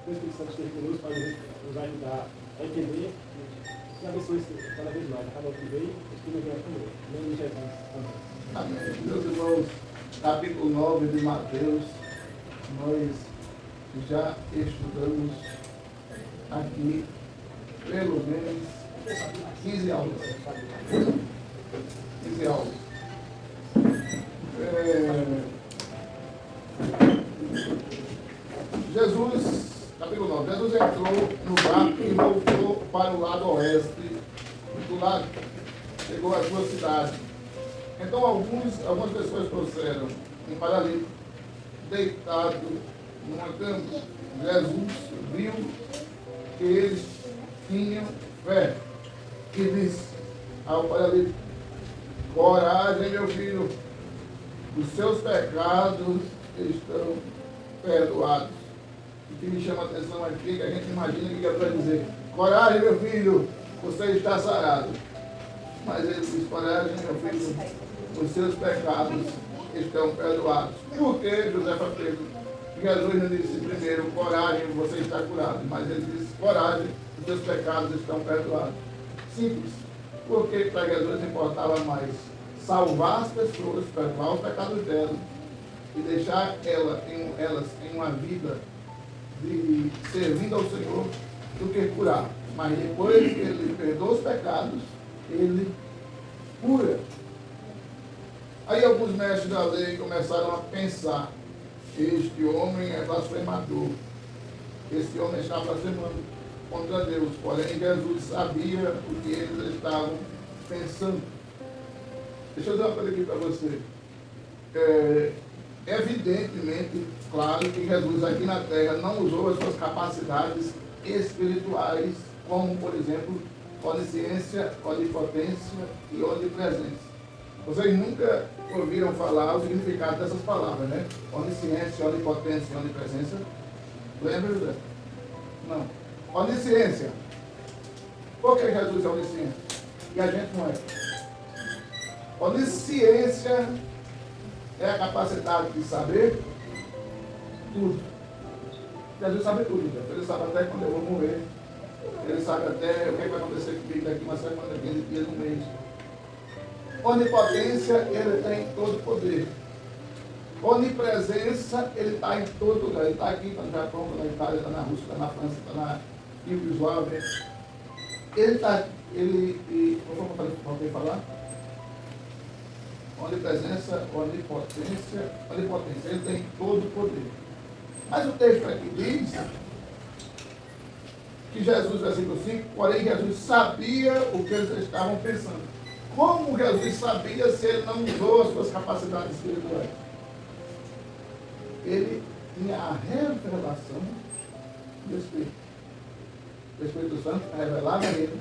o Espírito Santo esteja conosco para nos ajudar a entender e abençoe cada vez mais. Cada um que veio, o Espírito venha conosco. Em nome de Jesus. Amém. Amém. Meus irmãos, capítulo 9 de Mateus, nós já estudamos aqui pelo menos 15 aulas. 15 aulas. Jesus, capítulo 9, Jesus entrou no barco e voltou para o lado oeste do lago. Chegou à sua cidade. Então algumas pessoas trouxeram um paralítico deitado numa cama. Jesus viu que eles tinham fé e disse ao paralítico: coragem, meu filho, os seus pecados estão perdoados. O que me chama a atenção aqui é que a gente imagina que ele vai dizer: coragem, meu filho, você está sarado. Mas ele diz: coragem, meu filho, os seus pecados estão perdoados. Por que, Josefa Pedro? Jesus não disse primeiro: coragem, você está curado. Mas ele disse: coragem, os seus pecados estão perdoados. Simples. Porque para Jesus importava mais salvar as pessoas, perdoar os pecados delas e deixar elas em uma vida de servindo ao Senhor do que curar. Mas depois que ele perdoa os pecados, ele cura. Aí alguns mestres da lei começaram a pensar: este homem é blasfemador, este homem está blasfemando contra Deus. Porém, Jesus sabia o que eles estavam pensando. Deixa eu dizer uma coisa aqui para você. Evidentemente, claro que Jesus aqui na Terra não usou as suas capacidades espirituais, como, por exemplo, onisciência, onipotência e onipresença. Vocês nunca ouviram falar o significado dessas palavras, né? Onisciência, onipotência e onipresença. Lembra, José? Não. Onisciência. Por que Jesus é onisciente? E a gente não é. Onisciência é a capacidade de saber tudo. Jesus sabe tudo, gente. Ele sabe até quando eu vou morrer. Ele sabe até o que vai acontecer comigo daqui uma semana, 15 dias, um mês. Onipotência, ele tem todo o poder. Onipresença, ele está em todo lugar. Ele está aqui, está no Japão, está na Itália, está na Rússia, está na França, está na Iugoslávia. Ele está, vamos falar? Onipresença, onipotência, ele tem todo o poder. Mas o texto aqui diz que Jesus, versículo 5, porém Jesus sabia o que eles estavam pensando. Como Jesus sabia se ele não usou as suas capacidades espirituais? Ele tinha a revelação do Espírito. O Espírito Santo revelava a ele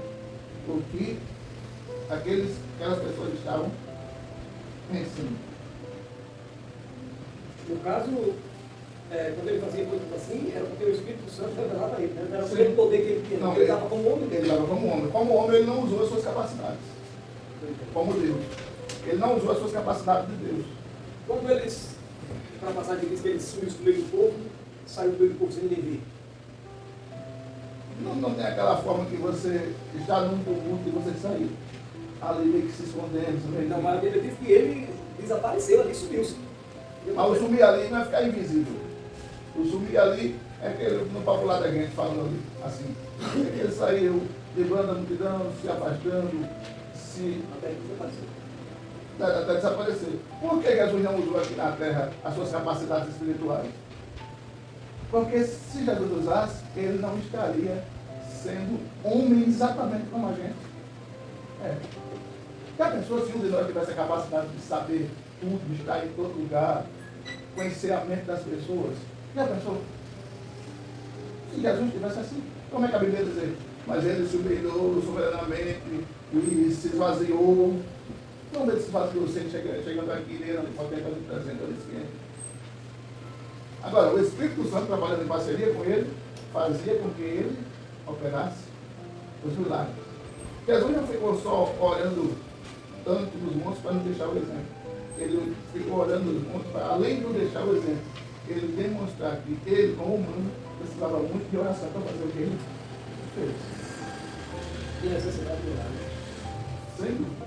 o que aquelas pessoas estavam pensando. No caso, quando ele fazia coisas assim, era porque o Espírito Santo revelava a ele, né? Não era pelo poder que ele tinha, não, ele estava como homem. Ele estava como homem. Como homem, ele não usou as suas capacidades. Como Deus. Ele não usou as suas capacidades de Deus. Quando eles, para passar de vez que ele sumiu no meio do povo, saiu do meio do povo sem ninguém ver. Não tem aquela forma que você está num tumulto e você saiu ali meio que se escondendo. Então, mas a Bíblia diz que ele desapareceu ali, sumiu-se. Mas o sumir ali não é ficar invisível. O sumir ali é aquele no popular da gente falando ali, assim. Ele saiu, levando a multidão, se afastando, até desaparecer. Por que Jesus não usou aqui na terra as suas capacidades espirituais? Porque se Jesus usasse, ele não estaria sendo homem exatamente como a gente. Já pensou se um de nós tivesse a capacidade de saber tudo, de estar em todo lugar, conhecer a mente das pessoas? Já pensou? Se Jesus tivesse assim, como é que a Bíblia diz? Mas ele se humilhou soberanamente e se esvaziou. Como ele se esvaziou, chegando aqui, ele não pode ter presente, eu disse. Agora, o Espírito Santo, trabalhando em parceria com ele, fazia com que ele operasse os milagres. Jesus não ficou só orando tanto nos montes para não deixar o exemplo. Ele ficou orando nos montes para, além de não deixar o exemplo, ele demonstrar que ele, como humano, precisava muito de oração para fazer o que ele fez. E necessidade de orar. Sem dúvida.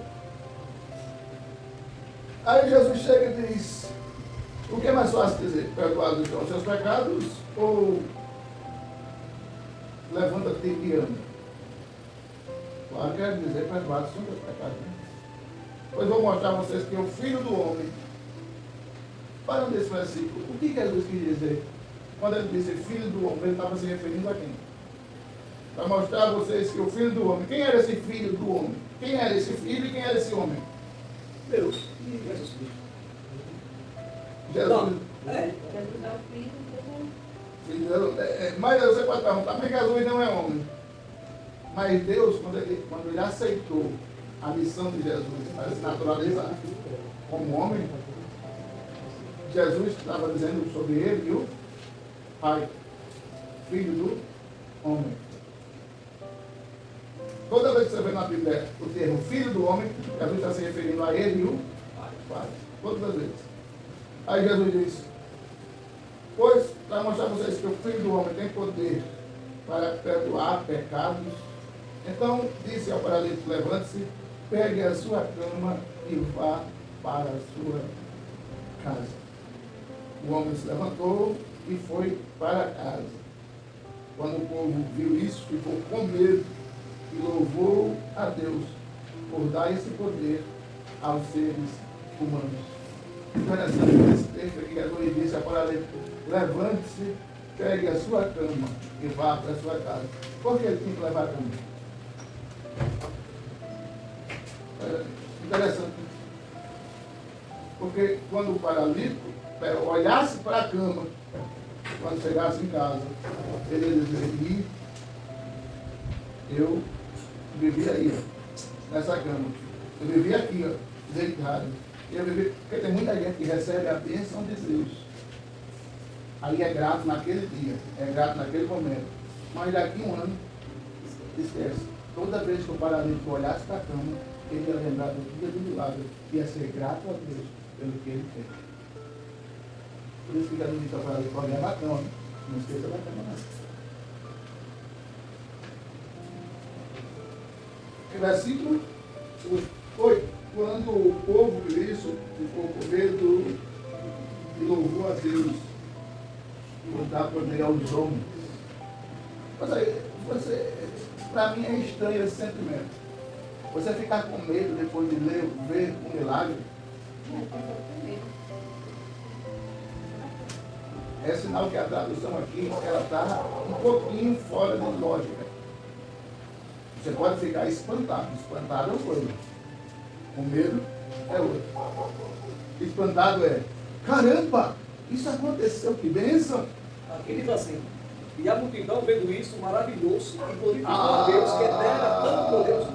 Aí Jesus chega e diz: o que é mais fácil dizer? Perdoados estão os seus pecados ou levanta-te e anda? Claro, quer dizer, perdoados são os seus pecados. Né? Pois vou mostrar a vocês que o Filho do Homem, para nesse versículo, o que Jesus quis dizer? Quando ele disse Filho do Homem, ele estava se referindo a quem? Para mostrar a vocês que o Filho do Homem, quem era esse Filho do Homem? Quem era esse Filho e quem era esse homem? Deus e Jesus Cristo. Jesus. Jesus é o filho do Mas você pode perguntar, mas Jesus não é homem. Mas Deus, quando ele aceitou a missão de Jesus para se naturalizar como homem, Jesus estava dizendo sobre ele e o Pai, Filho do Homem. Toda vez que você vê na Bíblia o termo Filho do Homem, Jesus está se referindo a ele e o Pai. Todas as vezes. Aí Jesus diz: pois, para mostrar a vocês que o Filho do Homem tem poder para perdoar pecados, então disse ao paralítico: levante-se, pegue a sua cama e vá para a sua casa. O homem se levantou e foi para casa. Quando o povo viu isso, ficou com medo e louvou a Deus por dar esse poder aos seres humanos. Interessante nesse texto aqui, Jesus disse ao paralítico: levante-se, pegue a sua cama e vá para a sua casa. Por que ele tinha que levar a cama? Interessante. Porque quando o paralítico olhasse para a cama, quando chegasse em casa, ele ia dizer: eu vivi aí, nessa cama. Eu vivi aqui, ó, deitado. Eu vivi, porque tem muita gente que recebe a bênção de Deus. Aí é grato naquele dia, é grato naquele momento. Mas daqui um ano, esquece. Toda vez que o paralítico olhasse para a cama, ele ia lembrar do dia do milagre, ia ser grato a Deus pelo que ele fez. Por isso que Jesus disse ao paralítico: olha na cama, não esqueça da cama não. Versículo 8. Quando o povo viu isso, ficou com medo e louvou a Deus por dar poder aos homens. Para mim é estranho esse sentimento. Você ficar com medo depois de ver um milagre. É sinal que a tradução aqui ela está um pouquinho fora de lógica. Você pode ficar espantado. Espantado é uma coisa. Com medo é outra. Espantado é: caramba, isso aconteceu, que bênção. Aqui diz assim: e a multidão vendo isso, maravilhou-se e glorificou a Deus, que é terra tanto glorioso.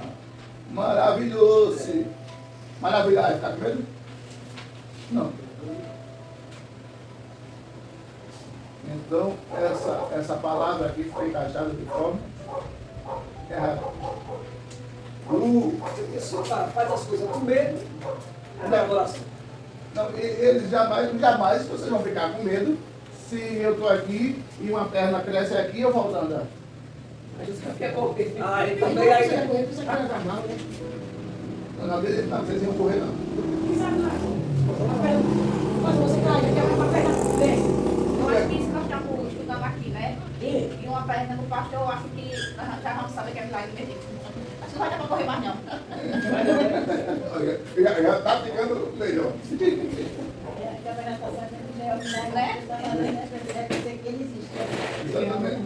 Maravilhoso. Maravilhar, está com medo? Não. Então, essa palavra aqui foi encaixada de forma errada. Isso faz as coisas com medo, não é oração. Não, eles jamais vocês vão ficar com medo se eu estou aqui e uma perna cresce aqui e eu volto a andar. A gente quer correr. Ah, ele também aí. Não, vocês iam correr não. Mas você caiu, que é uma perna bem. Eu acho que isso nós estamos estudando aqui, né? E uma perna no pastor, eu acho que já vamos saber que é milagre mesmo. Acho que não vai dar para correr mais não. Já está ficando melhor. Exatamente.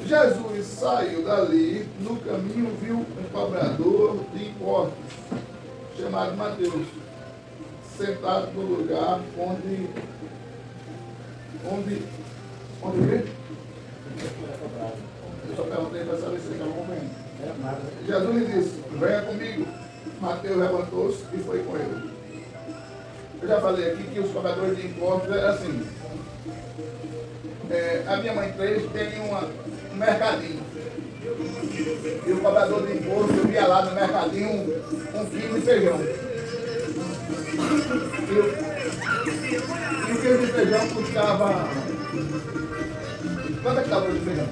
Jesus saiu dali, no caminho viu um cobrador de impostos, chamado Mateus, sentado no lugar onde vê? Eu só perguntei para saber se ele estava acompanhando. Jesus lhe disse: venha comigo. Mateus levantou-se e foi com ele. Eu já falei aqui que os cobradores de impostos eram assim. A minha mãe tem um mercadinho. E o cobrador de imposto, eu via lá no mercadinho um quilo de feijão. E o quilo de feijão custava. Quanto é que estava o quilo de feijão?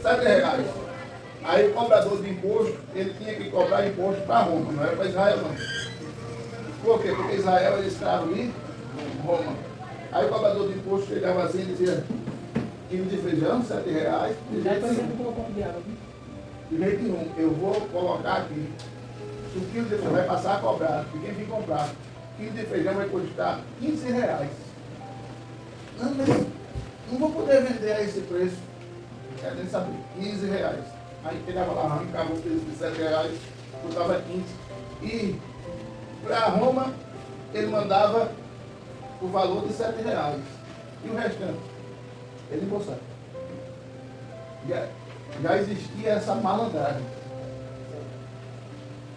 R$7. Aí o cobrador de imposto, ele tinha que cobrar imposto para Roma, não era para Israel não. Por quê? Porque Israel era escravo de Roma. Aí o cobrador de imposto chegava assim e dizia, quilo de feijão, R$7. De jeito nenhum, eu vou colocar aqui. Se o quilo de feijão vai passar a cobrar, e quem vir comprar, quilo de feijão vai custar R$15. Não, mas não vou poder vender a esse preço. Quer nem saber, R$15. Aí pegava lá, arrancava o preço de R$7, custava 15. E para Roma, ele mandava o valor de R$7. E o restante? Ele embolsava. Já existia essa malandragem.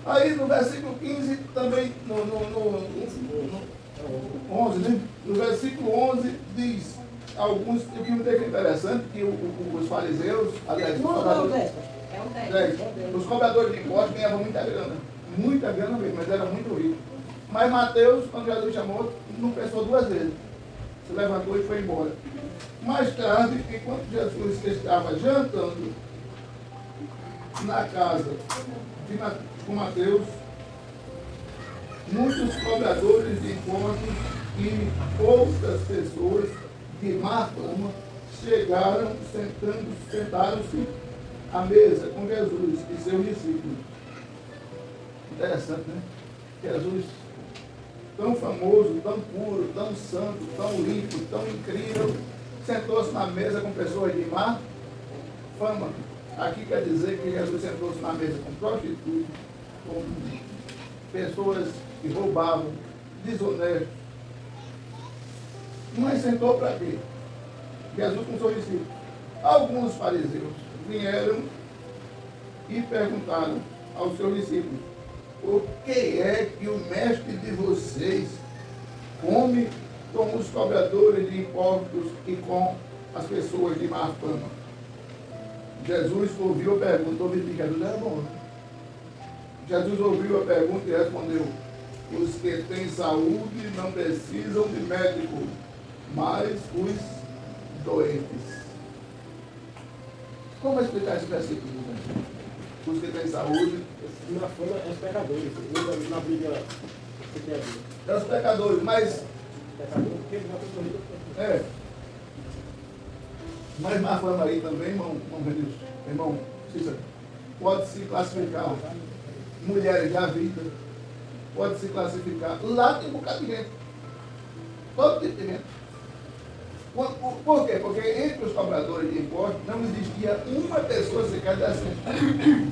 Aí no versículo 15, também, no 11, né? No versículo 11 diz, alguns, eu vi um texto interessante, que os fariseus, aliás, os cobradores de impostos ganhavam muita grana mesmo, mas era muito rico. Mas Mateus, quando Jesus chamou, não pensou duas vezes. Se levantou e foi embora. Mais tarde, enquanto Jesus estava jantando na casa com Mateus, muitos cobradores de impostos e outras pessoas de má fama chegaram, sentaram-se à mesa com Jesus e seus discípulos. Interessante, né? Jesus, tão famoso, tão puro, tão santo, tão limpo, tão incrível, sentou-se na mesa com pessoas de má fama. Aqui quer dizer que Jesus sentou-se na mesa com prostitutas, com pessoas que roubavam, desonestos. Mas sentou para quê? Jesus com seus discípulos. Alguns fariseus vieram e perguntaram aos seus discípulos, o que é que o mestre de vocês come com os cobradores de impostos e com as pessoas de má fama? Jesus ouviu a pergunta, ouviu que Jesus era bom. Jesus ouviu a pergunta e respondeu, os que têm saúde não precisam de médico, mas os doentes. Como explicar esse versículo? Os que têm saúde. Na fama é os pecadores. Na Bíblia, É os pecadores, mas. pecador, porque na pessoa É. Mas má fama aí também, irmão Cícero, pode se classificar mulheres da vida, pode se classificar. Lá tem um bocado de gente. Todo tipo de gente. Por quê? Porque entre os cobradores de impostos não existia uma pessoa sequer decente.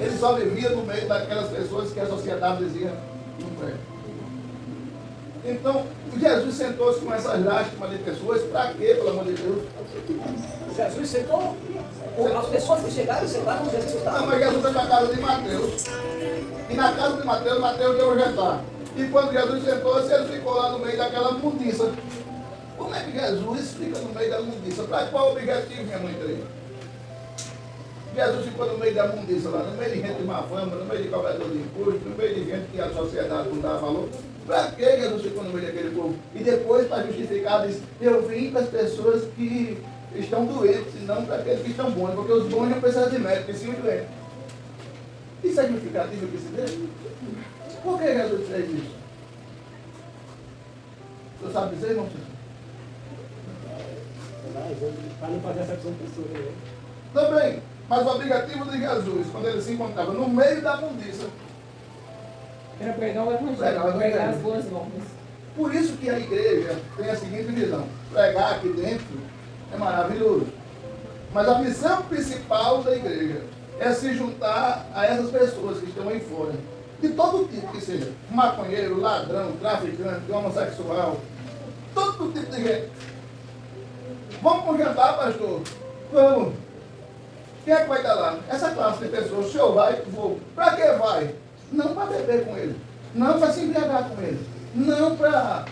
Ele só vivia no meio daquelas pessoas que a sociedade dizia não presta. Então, Jesus sentou-se com essas lástimas de pessoas, para quê, pelo amor de Deus? Jesus sentou, as pessoas que chegaram, sentaram, Jesus estava. Não, mas Jesus foi para a casa de Mateus. E na casa de Mateus, Mateus deu um jantar. E quando Jesus sentou-se, ele ficou lá no meio daquela mundiça. Como é que Jesus fica no meio da mundiça? Para qual objetivo, minha mãe treina? Jesus ficou no meio da mundiça lá, no meio de gente de má fama, no meio de cobrador de imposto, no meio de gente que a sociedade não dava valor. Para que Jesus ficou no meio daquele povo? E depois, para justificar, diz, eu vim para as pessoas que estão doentes, e não para aqueles que estão bons, porque os bons não precisam de médico, e sim os doentes. Isso é justificativo que se dê? Por que Jesus fez isso? Você sabe dizer, irmão? para não fazer acepção de pessoa, né? Também, mas o objetivo de Jesus, quando ele se encontrava no meio da mundiça, Era pregar o evangelho, Pregar o evangelho. pregar as boas novas. por isso que a igreja tem a seguinte visão: pregar aqui dentro é maravilhoso, mas a missão principal da igreja é se juntar a essas pessoas que estão aí fora, de todo tipo que seja, maconheiro, ladrão, traficante, homossexual, todo tipo de gente. Vamos para o jantar, pastor? Vamos. Quem é que vai estar lá? Essa classe de pessoas. O senhor vai? Vou. Para que vai? Não para beber com ele. Não para se embriagar com ele. Não para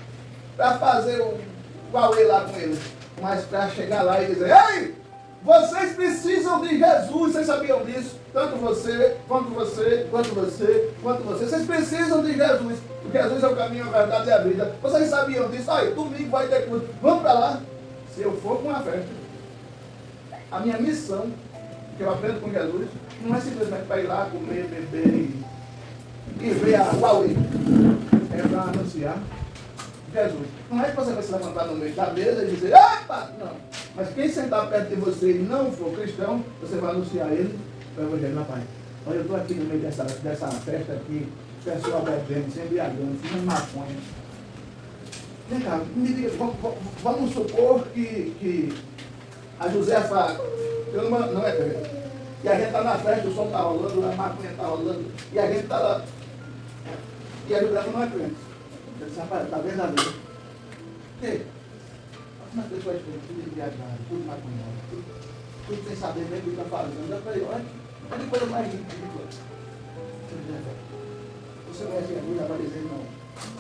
fazer o auê lá com ele. Mas para chegar lá e dizer, ei, Vocês precisam de Jesus, vocês sabiam disso? Tanto você, quanto você, quanto você, quanto você. Vocês precisam de Jesus, porque Jesus é o caminho, a verdade e a vida. Vocês sabiam disso? Aí, domingo vai ter culto. Vamos para lá. Se eu for com uma festa, a minha missão, que eu aprendo com Jesus, não é simplesmente para ir lá comer, beber e ver a Huawei. É para anunciar Jesus. Não é que você vai se levantar no meio da mesa e dizer, epa! Não. Mas quem sentar perto de você e não for cristão, você vai anunciar ele para o Evangelho na paz. Olha, eu estou aqui no meio dessa festa aqui, pessoal bebendo, se embriagando, fumando maconha. Vem cá, me diga, vamos supor que a Josefa não é crente. E a gente está na festa, o som está rolando, a maconha está rolando, e a gente está lá. E a Josefa não é crente. Eu disse, rapaz, está verdadeiro. Por quê? Algumas pessoas tudo embriagado, tudo maconhado, tudo sem saber nem o que está fazendo. Eu falei, olha que coisa mais ridícula. Você vai ser a Bíblia para dizer não,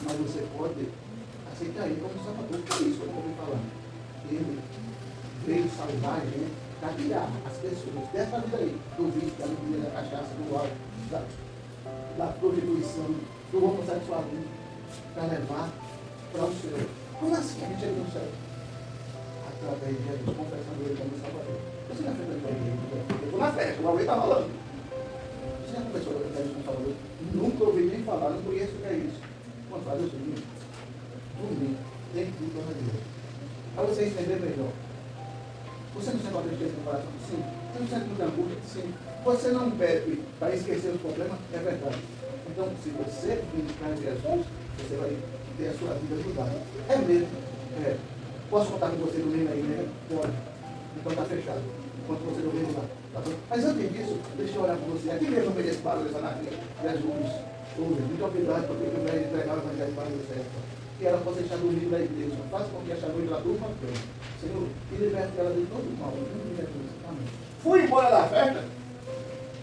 mas você pode aceitar ele como salvador. O que é isso que eu estou falando? Ele veio salvar a gente para tirar as pessoas dessa vida aí, do vício, da bebida, da cachaça, do álcool, da prostituição, do homossexualismo, para levar para o céu. Como assim a gente chega no céu? Através de Jesus, confessando ele como salvador. Você já fez a igreja? Eu estou na festa, o Huawei está rolando. Você já conversou com a como salvador? Nunca ouvi nem falar, não conheço o que é isso. Vamos fazer o seguinte: domingo, tem tudo na igreja. Para você entender melhor. Você não sente uma tristeza no coração? Sim. Você não sente muita angústia? Sim. Você não bebe para esquecer os problemas? É verdade. Então, se você dedicar a Jesus, você vai ter a sua vida mudada. É mesmo. É. Posso contar com você domingo na igreja? Pode. Então está fechado. Enquanto você não vem lá. Tá bom? Mas antes disso, deixa eu orar por você. Aqui mesmo, no meio desse barulho, essa naquele. Jesus, muito obrigado por ter me entregar o evangelho para você. Que ela possa deixar domingo da igreja. Faça com que esta noite ela durma bem. Senhor, e liberte ela de todo mal. Amém. Fui embora da festa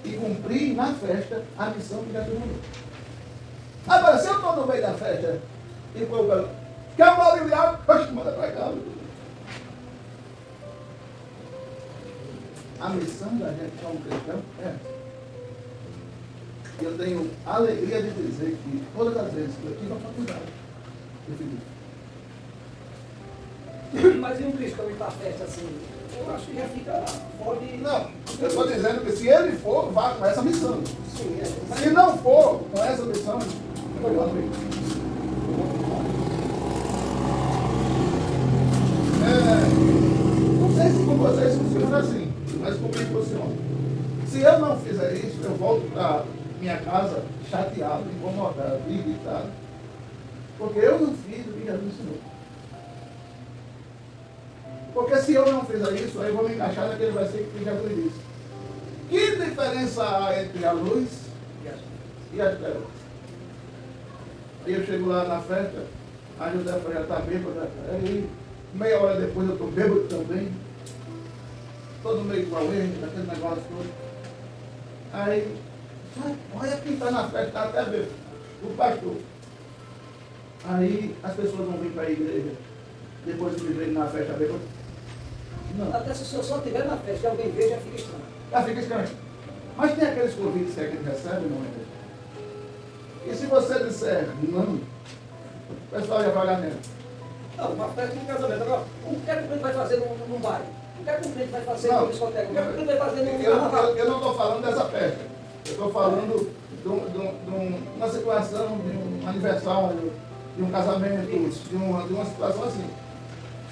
e cumpri na festa a missão que Jesus mandou. Agora, se eu estou no meio da festa e o povo quer um balde de água, oxe, manda para cá. A missão da gente como cristão é. Eu tenho a alegria de dizer que todas as vezes que eu tive a oportunidade, eu fiz isso. Mas e um cristão ir para a festa assim? Eu acho que já fica fora de... Não, eu estou dizendo que se ele for, vá com essa missão. Sim, Se não for com essa missão, eu vou abrir. Não sei se com vocês funciona assim, mas comigo funciona. Se eu não fizer isso, eu volto para minha casa chateado, incomodado, irritado. Porque eu não fiz o que Jesus ensinou. Porque se eu não fizer isso, aí eu vou me encaixar naquele versículo que Jesus disse. Que diferença há entre a luz e as trevas? Aí eu chego lá na festa, a Josefa já está bêbada, aí meia hora depois eu estou bêbado também, todo meio igual ele, aquele negócio todo. Aí, olha quem está na festa, está até bêbado, o pastor. Aí as pessoas vão vir para a igreja, depois que me verem na festa bêbado. Não. Até se o senhor só estiver na festa e alguém ver, já fica estranho. Já fica estranho. Mas tem aqueles convites que a gente recebe, não é? E se você disser não, o pessoal já vai olhar nele. Não, uma festa de casamento. Agora, o que é que o crente vai fazer num baile? O que é que o crente vai fazer Não, numa discoteca? O que é que o crente vai fazer num carnaval? Eu não estou falando dessa festa. Eu estou falando de uma situação, de um aniversário, de um casamento, de uma situação assim.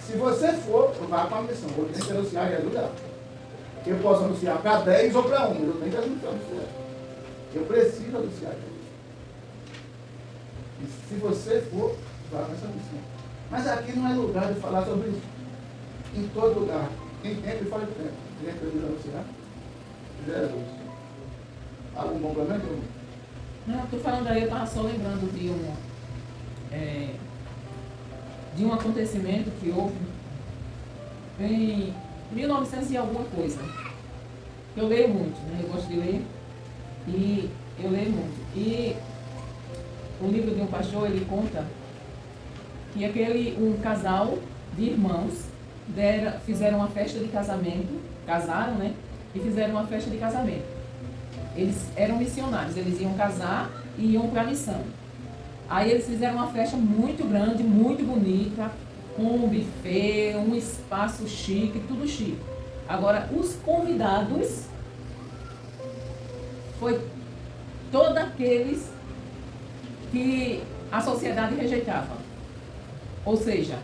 Se você for, vá com a missão. Eu tenho que anunciar Jesus já. Eu posso anunciar para 10 ou para 1, mas eu tenho que anunciar. Eu preciso anunciar Jesus. E se você for, vá com essa missão. Mas aqui não é lugar de falar sobre isso. Em todo lugar. Tem tempo e fora de tempo. Quem precisa anunciar? Jesus. Algum complemento? Não, estou falando aí, eu estava só lembrando de um acontecimento que houve em 1900 e alguma coisa. Eu leio muito, né? Eu gosto de ler e eu leio muito. E o livro de um pastor, ele conta que um casal de irmãos fizeram uma festa de casamento, casaram, né? E fizeram uma festa de casamento. Eles eram missionários, eles iam casar e iam para a missão. Aí eles fizeram uma festa muito grande, muito bonita, com um buffet, um espaço chique, tudo chique. Agora, os convidados foi todos aqueles que a sociedade rejeitava. Ou seja,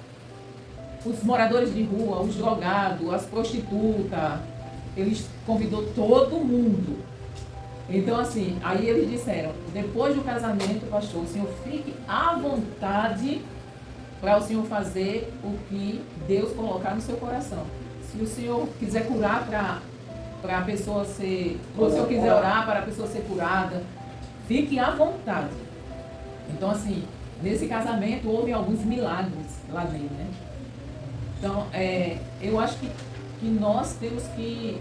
os moradores de rua, os drogados, as prostitutas, eles convidou todo mundo. Então, assim, aí eles disseram, depois do casamento, pastor, o senhor fique à vontade para o senhor fazer o que Deus colocar no seu coração. Se o senhor quiser curar para a pessoa ser, ou se o senhor quiser orar para a pessoa ser curada, fique à vontade. Então, assim, nesse casamento houve alguns milagres lá dentro, né? Então, eu acho que nós temos que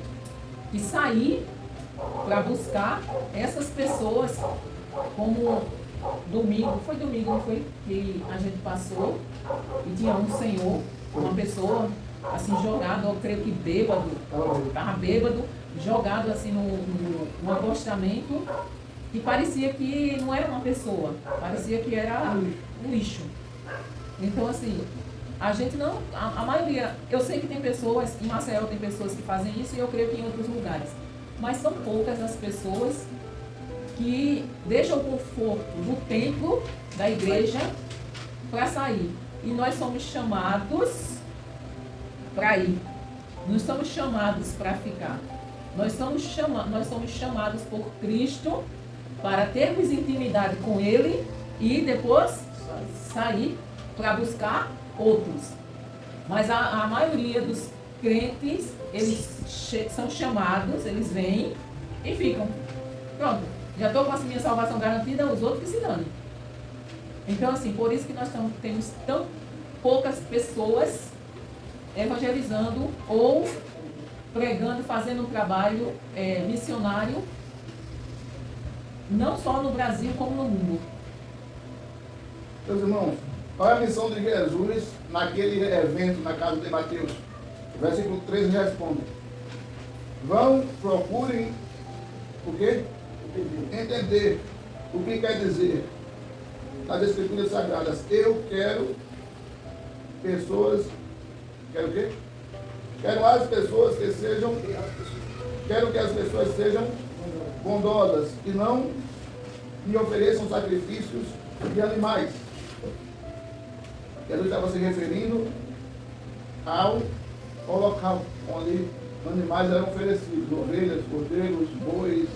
sair para buscar essas pessoas, como domingo, não foi? Que a gente passou e tinha um senhor, uma pessoa assim jogado, eu creio que bêbado, estava bêbado, jogado assim no acostamento, e parecia que não era uma pessoa, parecia que era um lixo. Então, assim, a gente não, a maioria, eu sei que tem pessoas, em Maceió tem pessoas que fazem isso, e eu creio que em outros lugares, mas são poucas as pessoas que deixam o conforto do templo, da igreja, para sair. E nós somos chamados para ir. Nós somos chamados para ficar. Nós somos chamados por Cristo para termos intimidade com Ele e depois sair para buscar outros. Mas a maioria dos crentes, eles são chamados, eles vêm e ficam. Pronto, já estou com a minha salvação garantida, os outros que se danem. Então, assim, por isso que nós temos tão poucas pessoas evangelizando ou pregando, fazendo um trabalho missionário, não só no Brasil, como no mundo. Meus irmãos, qual é a missão de Jesus naquele evento na casa de Mateus? O versículo 13 responde: vão, procurem o quê? Entender o que quer dizer nas Escrituras Sagradas. Eu quero pessoas, quero o quê? Quero as pessoas que sejam, quero que as pessoas sejam bondosas e não me ofereçam sacrifícios de animais. Jesus estava se referindo ao holocausto, onde animais eram oferecidos, ovelhas, cordeiros, bois,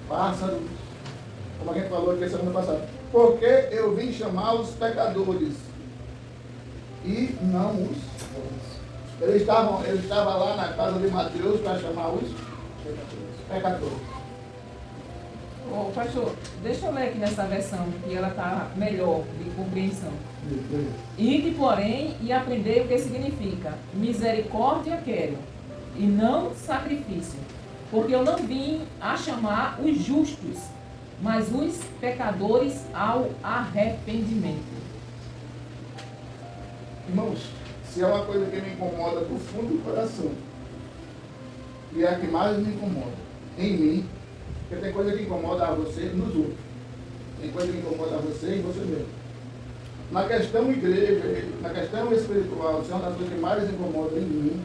pássaros, como a gente falou aqui semana passada. Porque eu vim chamar os pecadores e não os bons. Ele estava lá na casa de Mateus para chamar os pecadores. Ô, pastor, deixa eu ler aqui nessa versão, que ela está melhor de compreensão. Ide, porém, e aprendei o que significa: misericórdia quero, e não sacrifício, porque eu não vim a chamar os justos, mas os pecadores ao arrependimento. Irmãos, se é uma coisa que me incomoda do fundo do coração, e é a que mais me incomoda em mim, porque tem coisa que incomoda a você nos outros, tem coisa que incomoda a você em você mesmo. Na questão igreja, na questão espiritual, se é uma das coisas que mais incomoda em mim,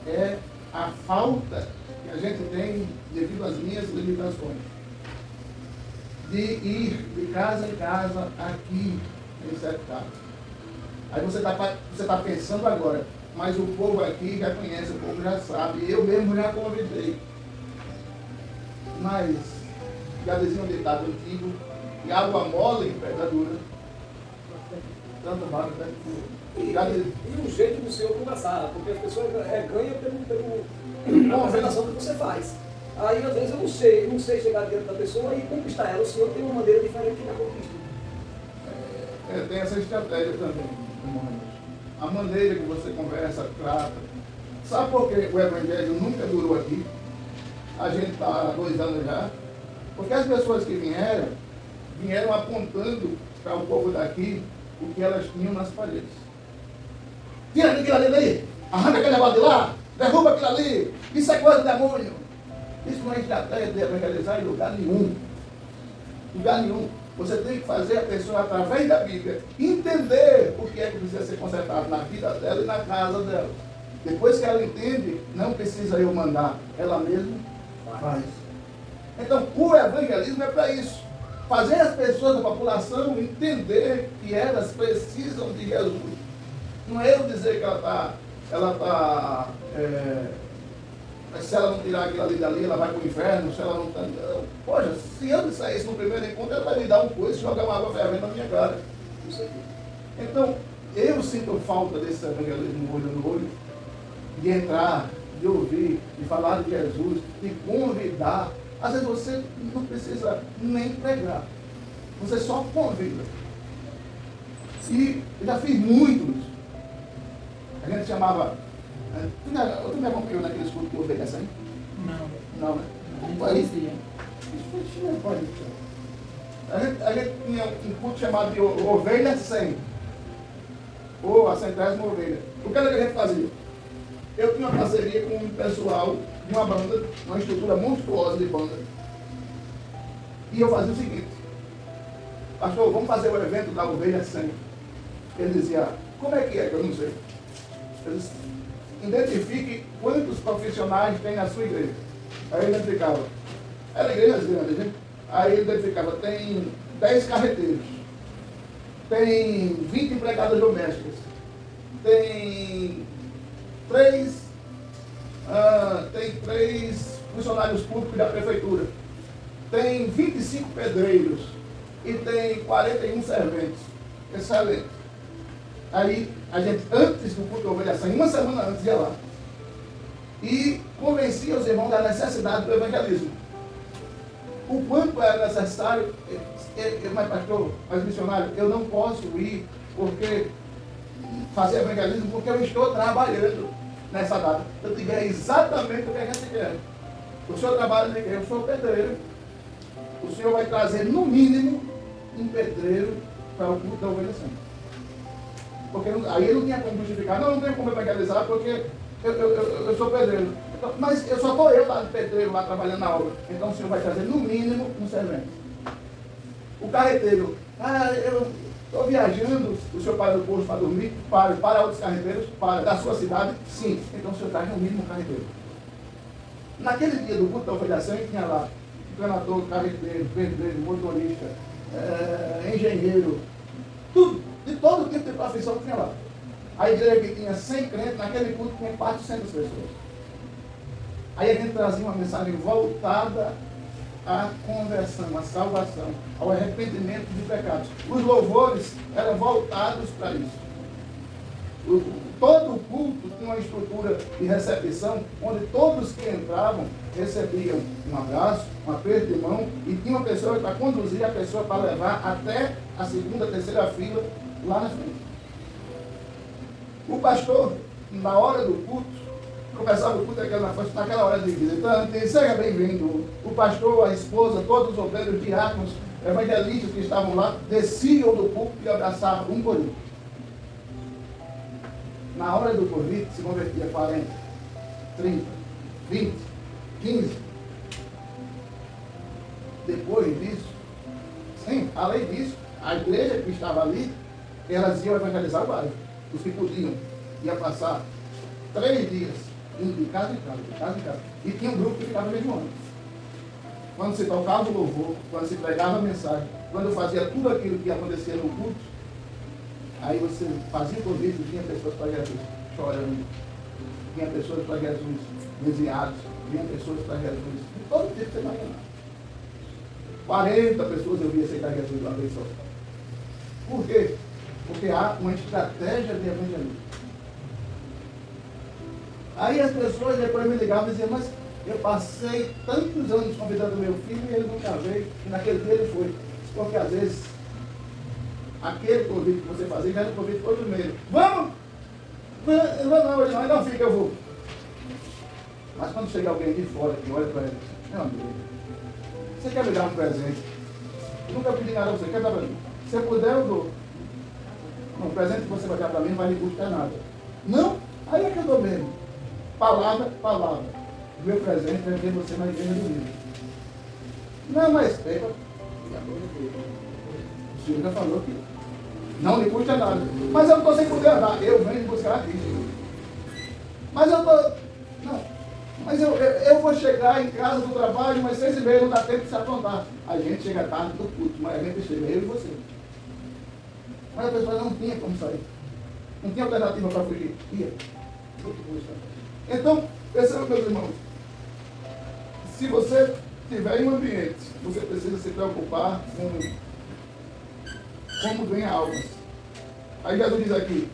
é a falta que a gente tem, devido às minhas limitações, de ir de casa em casa aqui em certo caso. Aí você está pensando agora, mas o povo aqui já conhece, o povo já sabe, eu mesmo já convidei. Mas, já dizia um ditado antigo, que água mole em pedra dura, tanto vale até E o jeito do Senhor conversar, porque as pessoas ganham pela apresentação que você faz. Aí, às vezes, eu não sei chegar diante da pessoa e conquistar ela. O Senhor tem uma maneira diferente da conquista. Tem essa estratégia também, irmãos. A maneira que você conversa, trata. Sabe por que o Evangelho nunca durou aqui? A gente está há 2 anos já. Porque as pessoas que vieram apontando para o povo daqui o que elas tinham nas paredes. Tira aquilo ali daí! arranca aquele negócio de lá, derruba aquilo ali, isso é coisa do demônio. Isso não é estratégia de evangelizar em lugar nenhum. Lugar nenhum. Você tem que fazer a pessoa, através da Bíblia, entender o que é que precisa ser consertado na vida dela e na casa dela. Depois que ela entende, não precisa eu mandar, ela mesma faz. Então, o evangelismo é para isso. Fazer as pessoas da população entender que elas precisam de Jesus. Não é eu dizer que se ela não tirar aquilo ali dali, ela vai para o inferno, se ela não está... Poxa, se eu disser isso no primeiro encontro, ela vai me dar um coice e jogar uma água fervendo na minha cara. Isso aqui. Então, eu sinto falta desse evangelismo olho no olho, de entrar, de ouvir, de falar de Jesus, de convidar. Às vezes você não precisa nem pregar, você só convida. E eu já fiz muitos. A gente chamava... Tu me acompanhou naquele escudo que ovelha sem? Não. Não, né? Não Foi aí? conhecia. A gente tinha um culto chamado de Ovelha 100. Ou a 100ª ovelha. O que era que a gente fazia? Eu tinha uma parceria com um pessoal de uma banda, uma estrutura monstruosa de banda. E eu fazia o seguinte: pastor, vamos fazer o evento da Ovelha 100. Ele dizia, como é que eu não sei. Eu disse, identifique quantos profissionais tem na sua igreja. Aí ele identificava. Era igreja grande, né? Aí ele identificava, tem 10 carreteiros, tem 20 empregadas domésticas, tem 3 funcionários públicos da prefeitura, tem 25 pedreiros e tem 41 serventes. Excelente. Aí a gente, antes do culto de ovelha, uma semana antes, ia lá e convencia os irmãos da necessidade do evangelismo. O quanto era necessário, mas pastor, mas missionário, eu não posso ir porque fazer evangelismo porque eu estou trabalhando nessa data. Eu digo, é exatamente o que a gente quer. O senhor trabalha de quê? Eu sou pedreiro. O senhor vai trazer, no mínimo, um pedreiro para o culto da ovelha santa. Porque aí ele não tinha como justificar, não tenho como evangelizar porque eu sou pedreiro. Então, mas eu só estou eu lá de pedreiro, lá trabalhando na obra. Então o senhor vai trazer no mínimo um servente. O carreteiro, eu estou viajando, o senhor para o posto para dormir, para outros carreteiros, da sua cidade, sim. Então o senhor traz no mínimo um carreteiro. Naquele dia do culto da ovelhação, tinha lá encanador, carreteiro, pedreiro, motorista, engenheiro, tudo. De todo tipo de profissão que tinha lá. A igreja que tinha 100 crentes, naquele culto tinha 400 pessoas. Aí a gente trazia uma mensagem voltada à conversão, à salvação, ao arrependimento de pecados. Os louvores eram voltados para isso. Todo o culto tinha uma estrutura de recepção, onde todos que entravam recebiam um abraço, um aperto de mão, e tinha uma pessoa para conduzir a pessoa para levar até a segunda, terceira fila, lá na frente. O pastor, na hora do culto, começava o culto naquela hora de visitante, seja bem-vindo. O pastor, a esposa, todos os obreiros, diáconos, evangelistas que estavam lá, desciam do púlpito e abraçavam um por um. Na hora do convite, se convertia 40, 30, 20, 15. Depois disso, sim, além disso, a igreja que estava ali, elas iam evangelizar o bairro. Os que podiam, ia passar 3 dias, indo de casa em casa, de casa em casa. E tinha um grupo que ficava jejuando. Quando se tocava o louvor, quando se pregava a mensagem, quando fazia tudo aquilo que acontecia no culto, aí você fazia o convite, tinha pessoas para Jesus chorando, tinha pessoas para Jesus desviadas, tinha pessoas para Jesus, de todo tipo que você imaginar. 40 pessoas eu vi aceitar Jesus de uma vez só. Por quê? Porque há uma estratégia de evangelismo. Aí as pessoas depois me ligavam e diziam, mas eu passei tantos anos convidando meu filho e ele nunca veio, e naquele dia ele foi. Porque às vezes, aquele convite que você fazia já era um convite todo primeiro. Vamos! Eu vou não, hoje não, não fica, eu vou. Mas quando chega alguém de fora que olha para ele, meu amigo, você quer me dar um presente? Eu nunca pedi nada a você, quer dar para mim? Se eu puder, eu dou. Um presente que você vai dar para mim não vai lhe custar nada. Não, Aí é que eu estou vendo. Palavra, palavra. O meu presente é ver você na igreja do livro. Não, mas pega. O senhor já falou que não lhe custa nada. Mas eu não estou sem poder andar. Eu venho buscar a Cristo. Mas eu estou. Não. Mas eu vou chegar em casa do trabalho, mas 6h30 não dá tempo de se aprontar. A gente chega tarde do culto, mas a gente chega, eu e você. Mas a pessoa não tinha como sair. Não tinha alternativa para fugir. Ia. Então, perceba, meus irmãos. Se você estiver em um ambiente, você precisa se preocupar com como ganhar almas. Aí Jesus diz aqui,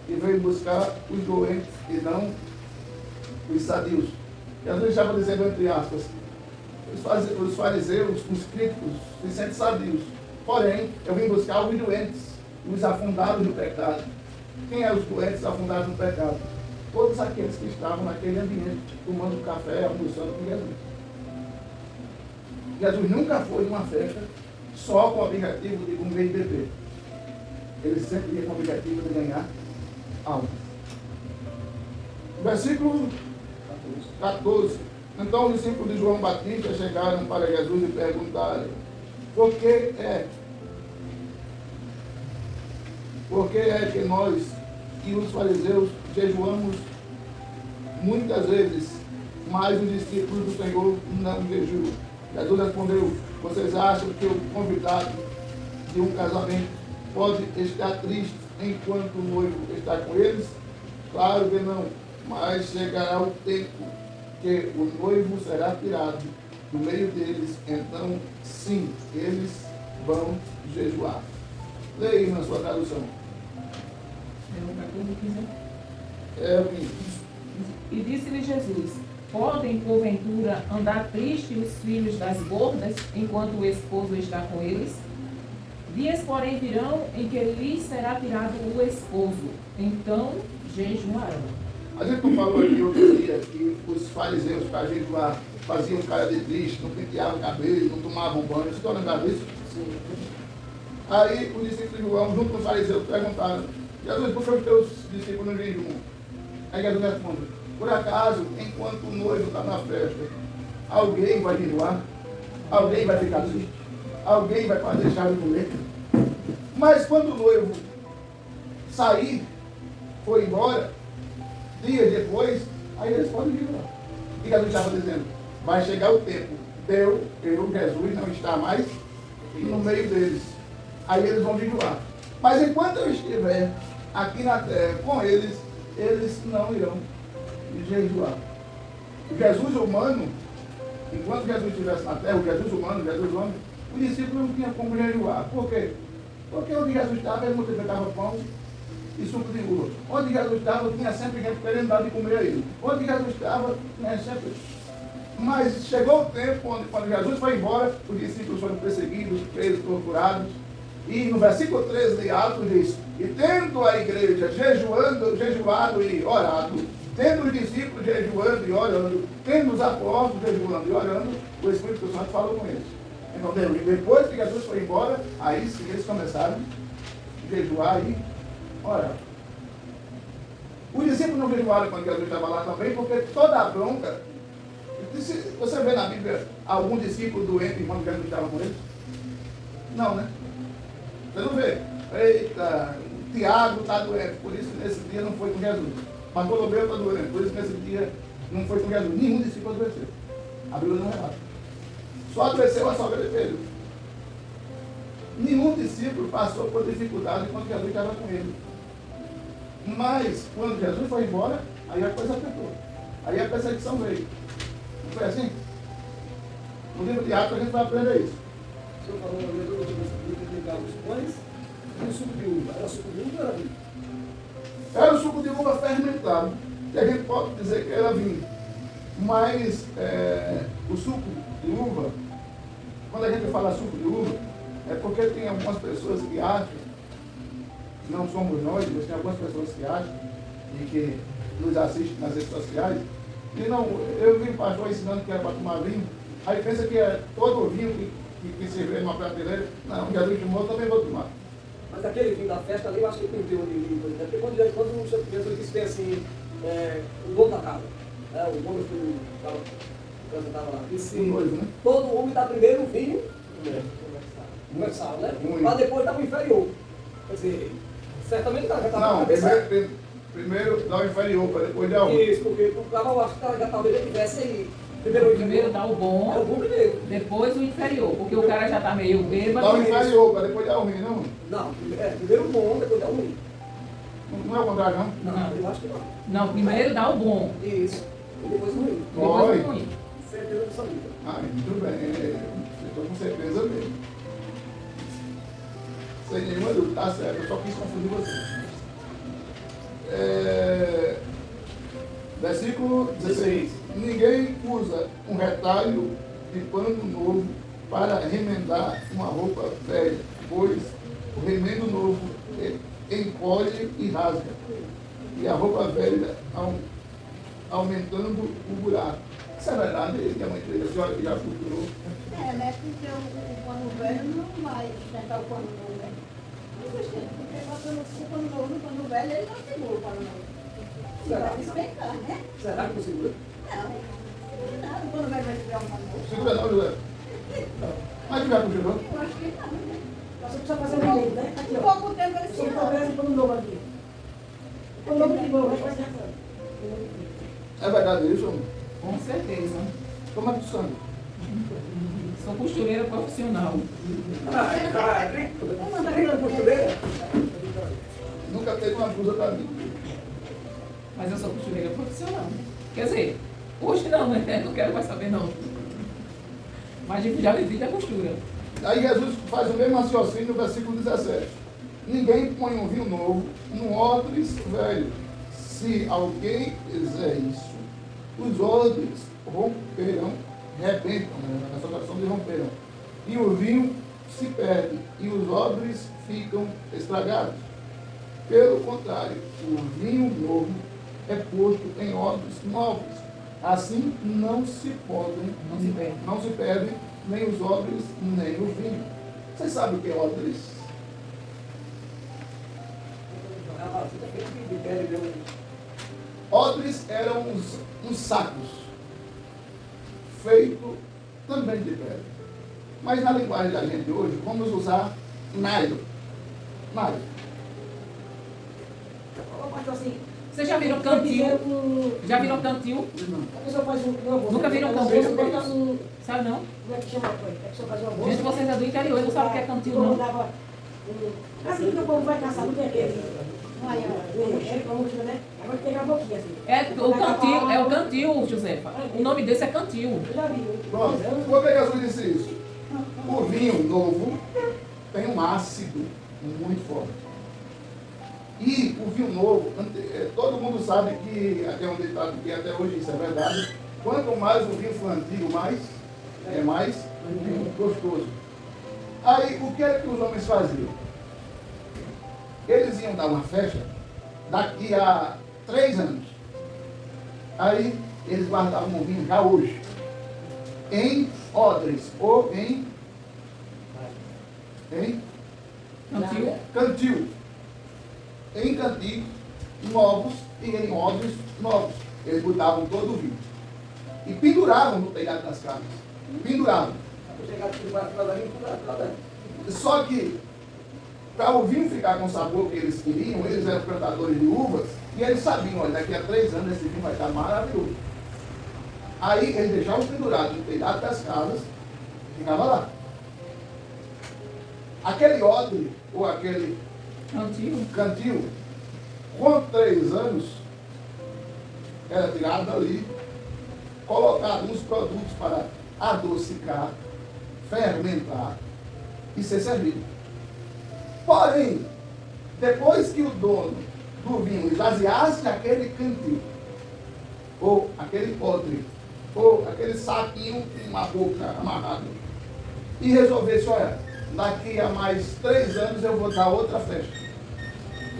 que veio buscar os doentes e não os sadios. Jesus estava dizendo, entre aspas, os fariseus, os críticos, se sentem sadios. Porém, eu vim buscar os doentes, os afundados no pecado. Quem é os doentes afundados no pecado? Todos aqueles que estavam naquele ambiente, tomando café, almoçando com Jesus. Jesus nunca foi em uma festa só com o objetivo de comer e beber. Ele sempre ia com o objetivo de ganhar almas. Versículo 14. Então os discípulos de João Batista chegaram para Jesus e perguntaram: Por que é que nós e os fariseus jejuamos muitas vezes, mas os discípulos do Senhor não jejuam? Jesus respondeu: Vocês acham que o convidado de um casamento pode estar triste enquanto o noivo está com eles? Claro que não, mas chegará o tempo que o noivo será tirado do meio deles, então sim, eles vão jejuar. Leia aí na sua tradução. E disse-lhe Jesus: Podem, porventura, andar tristes os filhos das gordas, enquanto o esposo está com eles? Dias, porém, virão em que lhes será tirado o esposo, então jejuarão. A gente não falou aqui outro dia que os fariseus, para jejuar, faziam cara de triste, não penteavam o cabelo, não tomavam banho. Vocês estão lembrados disso? Sim. Aí os discípulos de João, junto com os fariseus, perguntaram: Jesus, por que os teus discípulos não jejuam? Aí Jesus responde: Por acaso, enquanto o noivo está na festa, alguém vai jejuar? Alguém vai ficar triste? Alguém vai deixar de comer? Mas quando o noivo sair, for embora, dias depois, aí eles podem jejuar. E Jesus estava dizendo: vai chegar o tempo, eu, Jesus, não está mais no meio deles. Aí eles vão jejuar. Mas enquanto eu estiver aqui na terra com eles, eles não irão jejuar. O Jesus humano, enquanto Jesus estivesse na terra, o Jesus humano, Jesus homem, os discípulos não tinham como jejuar. Por quê? Porque onde Jesus estava, ele multiplicava pão e suco de uva. Onde Jesus estava, tinha sempre gente querendo dar de comer a ele. Onde Jesus estava, tinha sempre. Mas chegou o tempo onde, quando Jesus foi embora, os discípulos foram perseguidos, presos, procurados. E no versículo 13 de Atos diz: E tendo a igreja jejuado e orado, tendo os discípulos jejuando e orando, tendo os apóstolos jejuando e orando, o Espírito Santo falou com eles. Então, depois que Jesus foi embora, aí sim eles começaram a jejuar e orar. Os discípulos não jejuaram quando Jesus estava lá também, porque toda a bronca. Você vê na Bíblia algum discípulo doente quando Jesus estava com eles? Não, né? Você não vê. Eita, Tiago está doente, por isso que nesse dia não foi com Jesus. Bartolomeu está doente, por isso que nesse dia não foi com Jesus. Nenhum discípulo adoeceu. A Bíblia não relata. Só adoeceu a sogra de Pedro. Nenhum discípulo passou por dificuldade quando Jesus estava com ele. Mas, quando Jesus foi embora, aí a coisa apertou. Aí a perseguição veio. Não foi assim? No livro de Atos a gente vai aprender isso. O senhor falou uma vez, eu multiplicava os pães e o suco de uva. Era suco de uva ou era vinho? Era o suco de uva fermentado, que a gente pode dizer que era vinho. Mas o suco de uva, quando a gente fala suco de uva, é porque tem algumas pessoas que acham, não somos nós, mas tem algumas pessoas que acham, e que nos assistem nas redes sociais, e não, eu vi o pastor ensinando que era para tomar vinho, aí pensa que é todo o vinho que se vê numa prateleira. Não, Jesus tomou, eu também vou tomar. Mas aquele vinho da festa ali, eu acho que tem um teor de livro, né? Porque quando Jesus disse bem assim, o dono da casa, o dono que estava lá, disse, todo homem dá primeiro o vinho universal, né? Para depois dar o inferior. Quer dizer, certamente já estava Não, na cabeça. primeiro dá o inferior, para depois dar o. Isso, porque o cara, eu acho que já talvez ele tivesse aí. Primeiro dá o É o bom, bom primeiro. depois o inferior, porque o cara já tá meio bêbado. Dá o inferior, para depois dar o ruim, não? Não, primeiro o bom, depois dá o ruim. Não é o contrário, não? Não, eu acho que não. Não, primeiro dá o bom, Isso. E depois o ruim. depois Oi. o ruim. Certeza absoluta. Ah, muito bem. Eu estou com certeza mesmo. Sem nenhuma dúvida, tá certo. Eu só quis confundir vocês. Versículo 16. Ninguém usa um retalho de pano novo para remendar uma roupa velha, pois o remendo novo encolhe e rasga, e a roupa velha aumentando o buraco. Isso é verdade, minha mãe fez, a senhora que já culturou. Né? Porque o pano velho não vai sustentar o pano novo, né? Não sustenta, porque o pano novo, no pano velho, ele não segura o pano novo. Ele vai despencar, né? Será que não segura? Não, não nada. O pano velho vai segurar um pano novo. Segura não, José. Mas que já culturou? Eu acho que não, né? Nós só precisa fazer um remendo, né? Aqui, Em ó. pouco tempo ele Só se um progresso pano novo aqui. Pano novo de novo, vai fazer essa. É verdade isso? Com certeza. Como é que tu sabe? Sou costureira profissional. Vamos mandar aquela costureira? Nunca teve uma blusa para mim. Mas eu sou costureira profissional. Quer dizer, hoje não, né? Não quero mais saber não. Mas já vivi da costura. Aí Jesus faz o mesmo raciocínio no versículo 17. Ninguém põe um vinho novo num odres velho. Se alguém fizer isso, os odres romperão, rebentam, nessa tradução de romperão, e o vinho se perde, e os odres ficam estragados. Pelo contrário, o vinho novo é posto em odres novos. Assim não se perdem nem os odres, nem o vinho. Vocês sabem o que é odres? Odres eram uns sacos feitos também de pedra. Mas na linguagem da gente hoje, vamos usar nylon. Nylon. Pastor, assim, Vocês já viram cantil? Já viram cantil? a pessoa faz uma bolsa. Nunca viram Ela cantil? bota um. Sabe não? Como é que chama a coisa? A pessoa faz uma bolsa. Gente, vocês é do interior, não sabem o que é cantil não. Assim que o povo vai caçar, não tem aquele. Aí, ó. Né? Agora tem a boquinha assim. É o cantil, Josefa. O nome desse é cantil. Eu já vi. Pronto. Por que Jesus disse isso? O vinho novo tem um ácido muito forte. E o vinho novo, todo mundo sabe que, até um ditado que até hoje isso é verdade, quanto mais o vinho for antigo, mais gostoso. Aí, o que é que os homens faziam? Eles iam dar uma festa daqui a 3 anos. Aí, eles guardavam o vinho já hoje, em odres ou em cantil. Em cantil novos e em odres novos. Eles botavam todo o vinho. E penduravam no telhado das casas. Penduravam. Só que, para o vinho ficar com o sabor que eles queriam, eles eram plantadores de uvas, e eles sabiam, olha, daqui a 3 anos esse vinho vai estar maravilhoso. Aí eles deixavam pendurado no telhado das casas, ficava lá. Aquele odre, ou aquele cantil, com 3 anos, era tirado dali, colocado nos produtos para adocicar, fermentar e ser servido. Porém, depois que o dono do vinho esvaziasse aquele cantil, ou aquele odre, ou aquele saquinho com uma boca amarrada, e resolvesse, olha, daqui a mais 3 anos eu vou dar outra festa.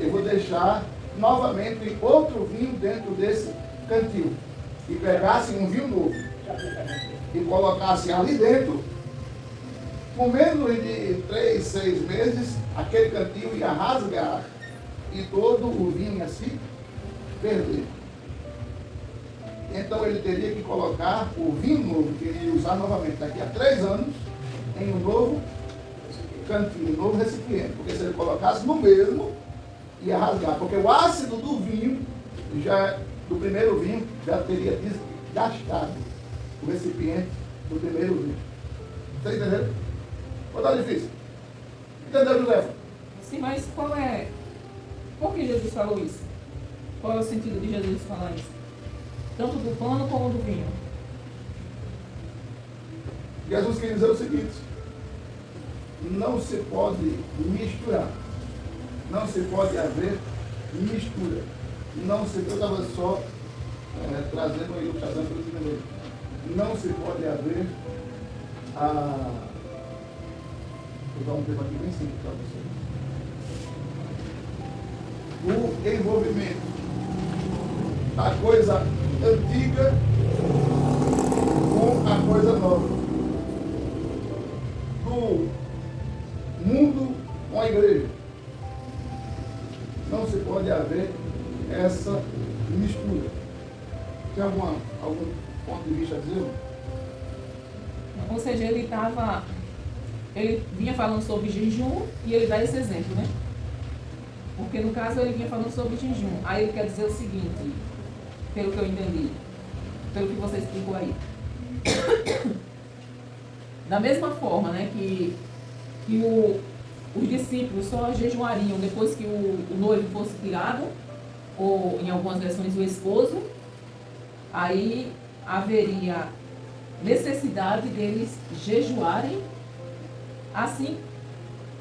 Eu vou deixar novamente outro vinho dentro desse cantil. E pegasse um vinho novo e colocasse ali dentro, Com menos de 3, 6 meses, aquele cantil ia rasgar e todo o vinho ia se perder. Então ele teria que colocar o vinho novo, que ele ia usar novamente daqui a 3 anos, em um novo cantil, um novo recipiente. Porque se ele colocasse no mesmo, ia rasgar. Porque o ácido do vinho, do primeiro vinho, já teria desgastado o recipiente do primeiro vinho. Está entendendo? Ou está difícil? Entendeu, José? Sim, mas qual é... Por que Jesus falou isso? Qual é o sentido de Jesus falar isso? Tanto do pano como do vinho. Jesus quer dizer o seguinte: não se pode misturar. Não se pode haver mistura. Não se... Eu estava só trazendo uma ilustração para o entender. Não se pode haver vou dar um tema aqui bem simples para vocês. O envolvimento da coisa antiga com a coisa nova. Do mundo com a igreja. Não se pode haver essa mistura. Tem algum ponto de vista a dizer? Ou seja, ele vinha falando sobre jejum e ele dá esse exemplo, né? Porque no caso ele vinha falando sobre jejum. Aí ele quer dizer o seguinte, pelo que eu entendi, pelo que você explicou aí. Da mesma forma, né, que os discípulos só jejuariam depois que o noivo fosse tirado, ou em algumas versões o esposo, aí haveria necessidade deles jejuarem assim.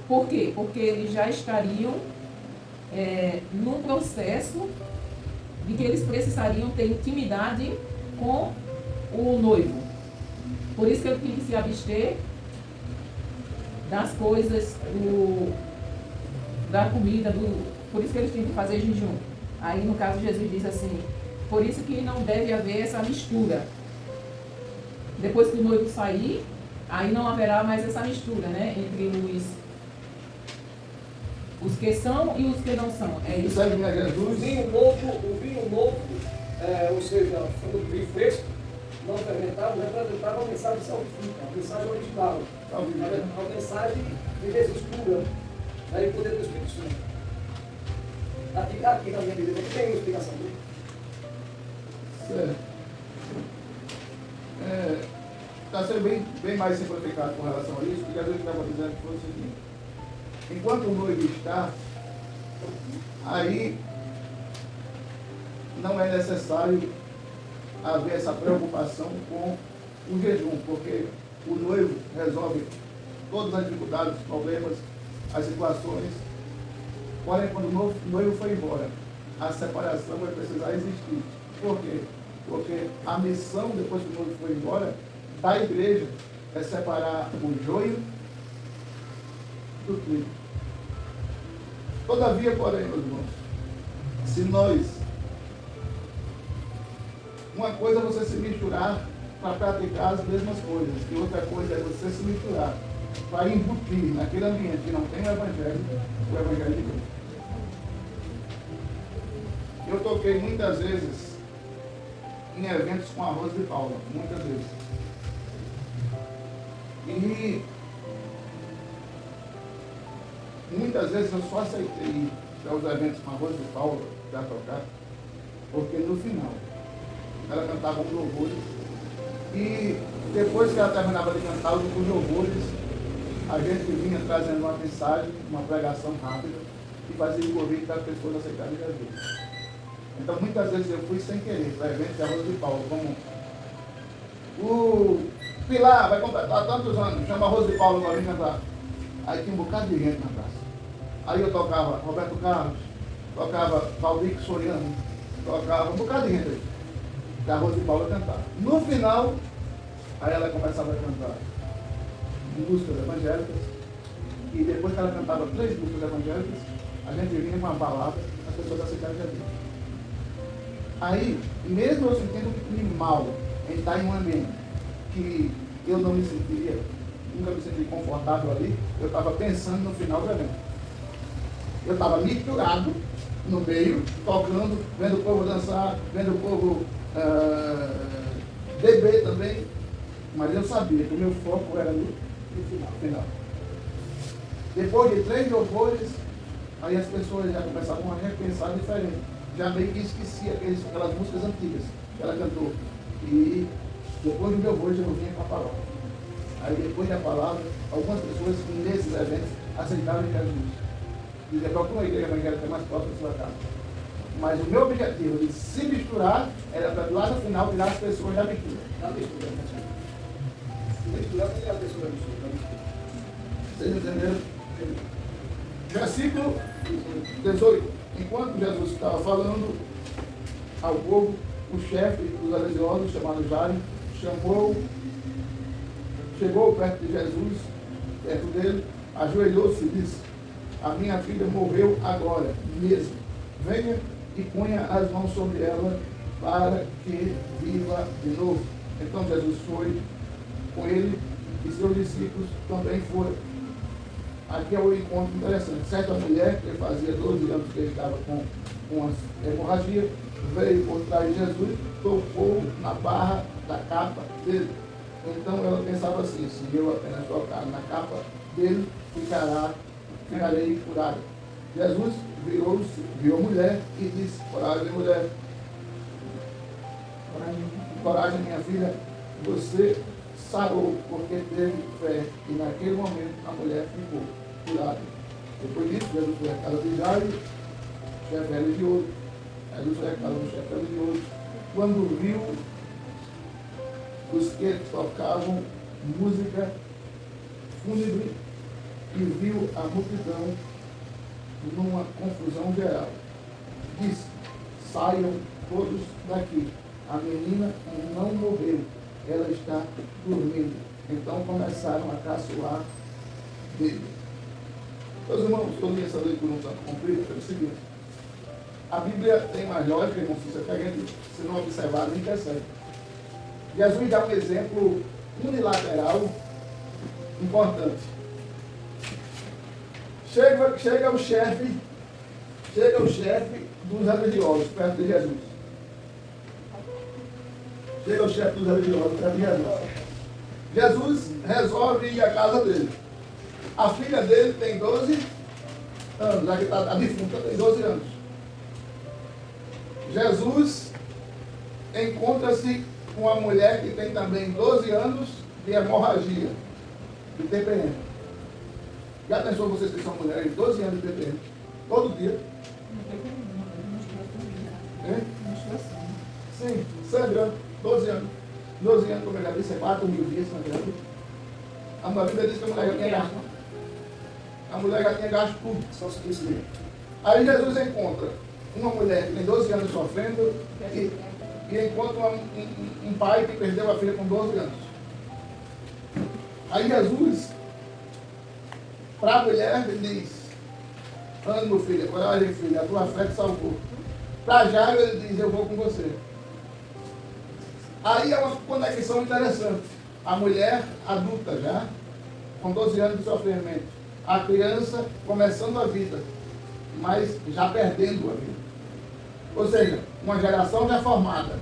Por quê? Porque eles já estariam num processo de que eles precisariam ter intimidade com o noivo. Por isso que ele tinha que se abster das coisas, da comida, por isso que eles tinham que fazer jejum. Aí no caso Jesus diz assim, por isso que não deve haver essa mistura. Depois que o noivo sair, aí não haverá mais essa mistura, né? Entre os que são e os que não são. É isso. O vinho novo, ou seja, o vinho fresco, não fermentado, representava a mensagem salvífica, a mensagem original, a mensagem de Jesus pura, daí o poder do Espírito Santo. Aqui na minha Bíblia tem uma explicação dele. Certo. Está sendo bem mais simplificado com relação a isso, porque a gente estava dizendo que foi o seguinte: enquanto o noivo está, aí não é necessário haver essa preocupação com o jejum, porque o noivo resolve todas as dificuldades, os problemas, as situações. Porém, quando o noivo foi embora, a separação vai precisar existir. Por quê? Porque a missão, depois que o noivo foi embora, da igreja é separar o joio do trigo. Todavia, porém, meus irmãos, se nós... Uma coisa é você se misturar para praticar as mesmas coisas, e outra coisa é você se misturar para embutir naquele ambiente que não tem o Evangelho de Deus. Eu toquei muitas vezes em eventos com arroz de Paula, muitas vezes. E muitas vezes eu só aceitei ir para os eventos com arroz de Paula para tocar, porque no final ela cantava os louvores e depois que ela terminava de cantar os louvores, a gente vinha trazendo uma mensagem, uma pregação rápida e fazia o convite para as pessoas aceitarem Jesus. Então muitas vezes eu fui sem querer para eventos de arroz de Paulo, como o Pilar vai completar tantos anos, chama Arroz de Paulo para vir cantar. Aí tinha um bocado de gente na praça. Aí eu tocava Roberto Carlos, tocava Valdir Soriano, tocava um bocado de gente aí, que Arroz de Paulo cantar. No final, aí ela começava a cantar músicas evangélicas, e depois que ela cantava 3 músicas evangélicas, a gente vinha com uma palavra, as pessoas aceitaram Jesus. Aí, mesmo eu sentindo-me mal em estar em um ambiente que eu não me sentiria nunca me senti confortável ali, eu estava pensando no final do evento. Eu estava misturado no meio, tocando, vendo o povo dançar, vendo o povo beber também, mas eu sabia que o meu foco era no final. Depois de 3 louvores, aí as pessoas já começavam a repensar diferente. Já meio que esquecia aquelas músicas antigas que ela cantou. E depois do meu louvor eu vinha com a palavra. Aí depois da palavra, algumas pessoas nesses eventos aceitaram Jesus. Dizia, procura uma igreja evangélica mais próxima da sua casa. Mas o meu objetivo de se misturar era para lá no final tirar as pessoas da mistura. Da mistura, misturar com a pessoa da mistura. Vocês entenderam? Versículo 18. Enquanto Jesus estava falando ao povo, o chefe dos religiosos, chamado Jairo, chegou perto de Jesus, perto dele, ajoelhou-se e disse: a minha filha morreu agora mesmo. Venha e ponha as mãos sobre ela para que viva de novo. Então Jesus foi com ele e seus discípulos também foram. Aqui é um encontro interessante. Certa mulher, que fazia 12 anos que ele estava com uma hemorragia, veio por trás de Jesus, tocou na barra da capa dele. Então ela pensava assim: se eu apenas tocar na capa dele, ficarei curada. Jesus virou-se, viu a mulher e disse: coragem, mulher, coragem, minha filha, você sarou porque teve fé. E naquele momento a mulher ficou curada. Depois disso, Jesus foi à casa de Jairo, chefe religioso. Jesus foi à casa do chefe religioso. Quando viu os que tocavam música fúnebre e viu a multidão numa confusão geral, disse: saiam todos daqui. A menina não morreu, ela está dormindo. Então começaram a caçoar dele. Meus irmãos, eu li essa leitura um tanto comprida pelo seguinte: a Bíblia tem mais lógica, irmão, se a gente, se não observar, nem percebe. Jesus dá um exemplo unilateral importante. Chega o chefe dos religiosos perto de Jesus. Chega o chefe dos religiosos perto de Jesus. Jesus resolve ir à casa dele. A filha dele tem 12 anos, a defunta tem 12 anos. Jesus encontra-se com uma mulher que tem também 12 anos de hemorragia, de TPM. Já pensou vocês que são mulheres de 12 anos de TPM? Todo dia? Sim, sangrando, 12 anos. 12 anos, como eu já disse, é 4 mil dias sangrando. A Bíblia diz que a mulher já tinha gasto. A mulher já tinha gasto tudo. Só se disse mesmo. Aí Jesus encontra uma mulher que tem 12 anos sofrendo e encontra um pai que perdeu a filha com 12 anos. Aí Jesus, para a mulher, ele diz: ânimo, filha, coragem, filha, a tua fé te salvou. Para Jairo, ele diz: eu vou com você. Aí é uma conexão interessante. A mulher adulta já, com 12 anos de sofrimento. A criança começando a vida, mas já perdendo a vida. Ou seja, uma geração já formada,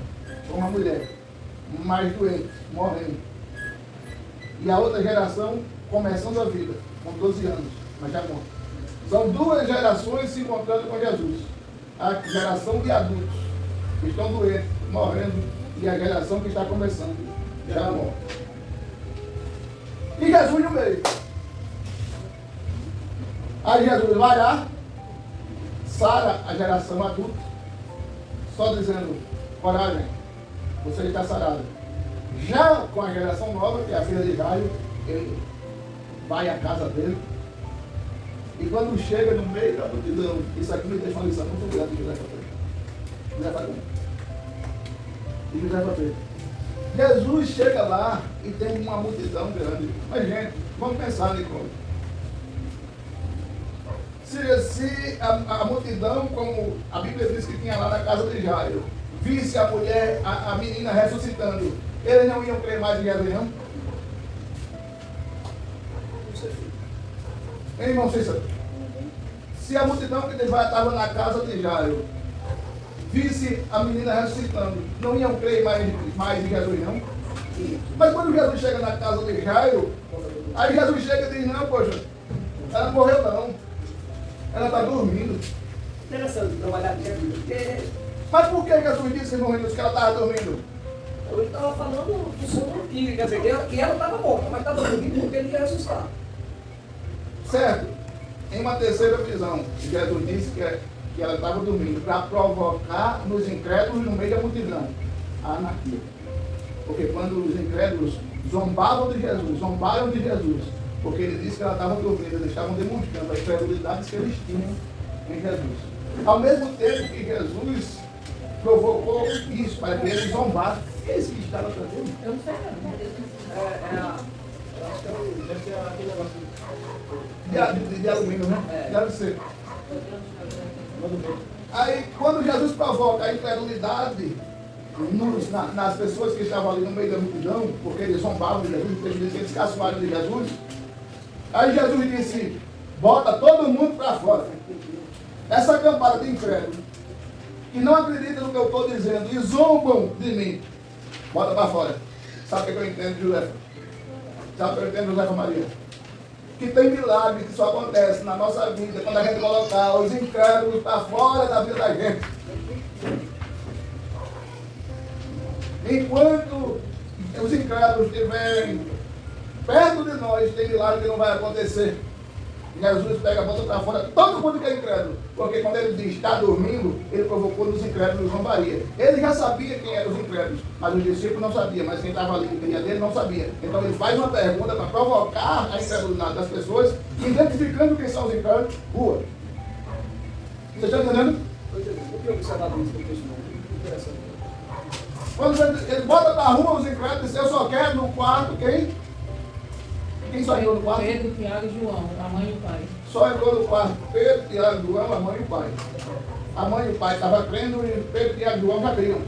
com uma mulher, mais doente, morrendo. E a outra geração começando a vida, com 12 anos, mas já morta. São duas gerações se encontrando com Jesus. A geração de adultos, que estão doentes, morrendo, e a geração que está começando, já morta. E Jesus no meio. Aí Jesus vai lá, sara a geração adulta, só dizendo: coragem, você está sarado. Já com a geração nova, que é a filha de Jairo, ele vai à casa dele. E quando chega no meio da multidão, isso aqui me deixa uma lição muito grande de José Fabril. José Fabril. E José Fabril. Jesus chega lá e tem uma multidão grande. Mas, gente, vamos pensar, Nicole. Se a multidão, como a Bíblia diz que tinha lá na casa de Jairo, visse a mulher, a menina ressuscitando, eles não iam crer mais em Jesus, não? Hein, irmão Cícero? Se a multidão que estava na casa de Jairo visse a menina ressuscitando, não iam crer mais em Jesus, não? Mas quando Jesus chega na casa de Jairo, aí Jesus chega e diz, não, poxa, ela não morreu não. Ela está dormindo. Interessante trabalhar de Jesus, porque Mas por que Jesus disse, irmão Renilson, que ela estava dormindo? eu estava falando do sono que, quer dizer, que ela estava morta, mas estava dormindo porque ele ia ressuscitar. Certo? Em uma terceira visão, Jesus disse que ela estava dormindo para provocar nos incrédulos no meio da multidão a anarquia. Porque quando os incrédulos zombavam de Jesus, zombaram de Jesus, porque ele disse que ela estava dormindo, eles estavam demonstrando a incredulidade que eles tinham em Jesus. Ao mesmo tempo que Jesus provocou isso para que eles zombassem, esse que estava trazendo. Eu não sei não. Deve ser aquele negócio De alumínio, né? É. Deve ser. do bem. Aí, quando Jesus provoca a incredulidade nas pessoas que estavam ali no meio da multidão, porque eles zombavam de Jesus, eles caçoaram de Jesus, aí Jesus disse, bota todo mundo para fora. Essa campada de incrédulos, que não acreditam no que eu estou dizendo e zombam de mim, bota para fora. Sabe o que eu entendo, Josefa? Sabe o que eu entendo, Josefa Maria? Que tem milagre que só acontece na nossa vida quando a gente colocar os incrédulos para fora da vida da gente. Enquanto os incrédulos estiverem perto de nós, tem milagre que não vai acontecer. Jesus pega a bota para fora, todo mundo que é incrédulo. Porque quando ele diz está dormindo, ele provocou nos incrédulos zombaria. Ele já sabia quem eram os incrédulos, mas os discípulos não sabiam, mas quem estava ali que queria dele não sabia. Então ele faz uma pergunta para provocar a incredulidade das pessoas, identificando quem são os incrédulos, rua. Você está entendendo? Estou entendendo. Eu tenho observado isso no texto, não. Interessante. Quando ele bota para a rua os incrédulos e diz, eu só quero no quarto quem? Quem só entrou no quarto? Pedro, Tiago e João, a mãe e o pai. Só entrou no quarto Pedro, Tiago, João, a mãe e o pai. A mãe e o pai estavam crendo e Pedro, Tiago e João já criam.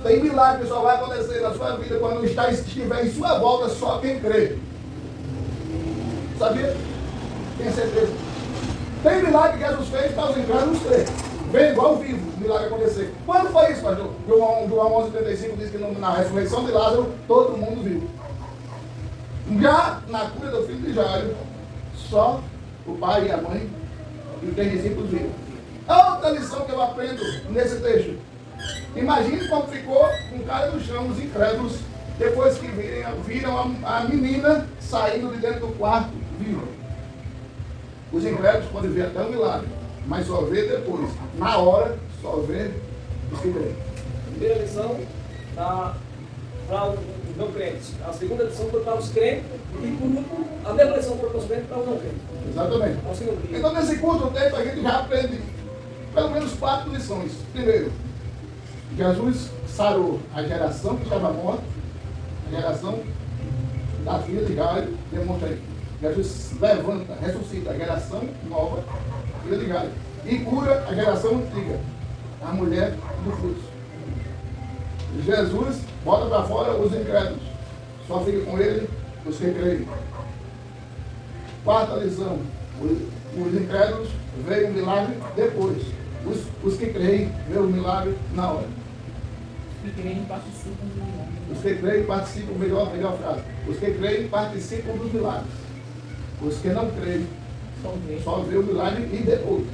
Tem milagre que só vai acontecer na sua vida quando estiver em sua volta só quem crê. Sabia? Tem certeza? Tem milagre que Jesus fez para os incrédulos crer. Vendo ao vivo o milagre acontecer. Quando foi isso, pastor? João 11,35 diz que na ressurreição de Lázaro todo mundo viu. Já na cura do filho de Jairo, só o pai e a mãe e os 3 discípulos viram. Outra lição que eu aprendo nesse texto. Imagine como ficou um cara do chão, os incrédulos, depois que viram a menina saindo de dentro do quarto viva. Os incrédulos podem ver até o milagre, mas só vê depois. Na hora, só vê os que creem. Primeira lição para os não crentes. A segunda lição foi para os crentes. E por último, a mesma lição foi para os crentes e para os não crentes. Exatamente. É o segundo dia. Então, nesse curto tempo, a gente já aprende pelo menos 4 lições. Primeiro, Jesus sarou a geração que estava morta, a geração da filha de Jairo, demonstra aí. Jesus levanta, ressuscita a geração nova, filha de Jairo, e cura a geração antiga, a mulher do fluxo. Jesus bota para fora os incrédulos, só fica com ele os que creem. Quarta lição, os incrédulos veem o milagre depois. Os que creem veem o milagre na hora. E creem participam do milagre. Os que creem participam, melhor frase. Os que creem participam dos milagres. Os que não creem só vê o milagre e depois.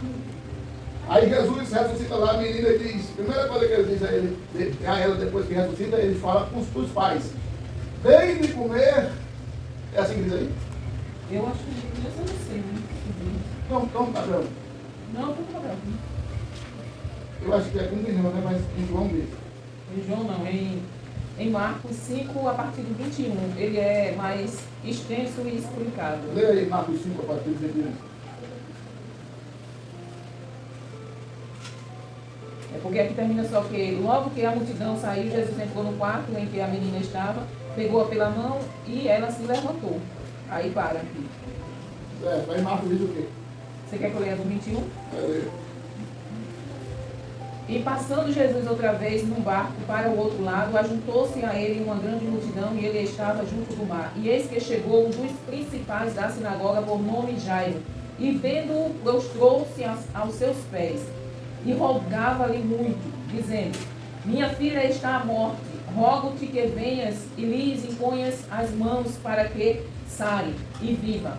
Aí Jesus ressuscita lá a menina e diz, primeira coisa que ele diz a ela depois que ressuscita, ele fala com os pais. Deem de comer. É assim que diz aí? Eu acho que eu não sei, né? Não, padrão. Não, não problema. Eu acho que é com João, né? Mas em João mesmo. Em João não, em Marcos 5, a partir do 21, ele é mais extenso e explicado. Lê aí Marcos 5 a partir do 21. É porque aqui termina só que logo que a multidão saiu, Jesus entrou no quarto em que a menina estava, pegou-a pela mão e ela se levantou. Aí para aqui. Aí Marcos diz o quê? Você quer que eu leia do 21? Vai ler. E passando Jesus outra vez num barco para o outro lado, ajuntou-se a ele uma grande multidão, e ele estava junto do mar. E eis que chegou um dos principais da sinagoga, por nome Jairo, e vendo-o, prostrou-se aos seus pés, e rogava-lhe muito, dizendo: Minha filha está à morte, rogo-te que venhas e lhes imponhas as mãos para que sare e viva.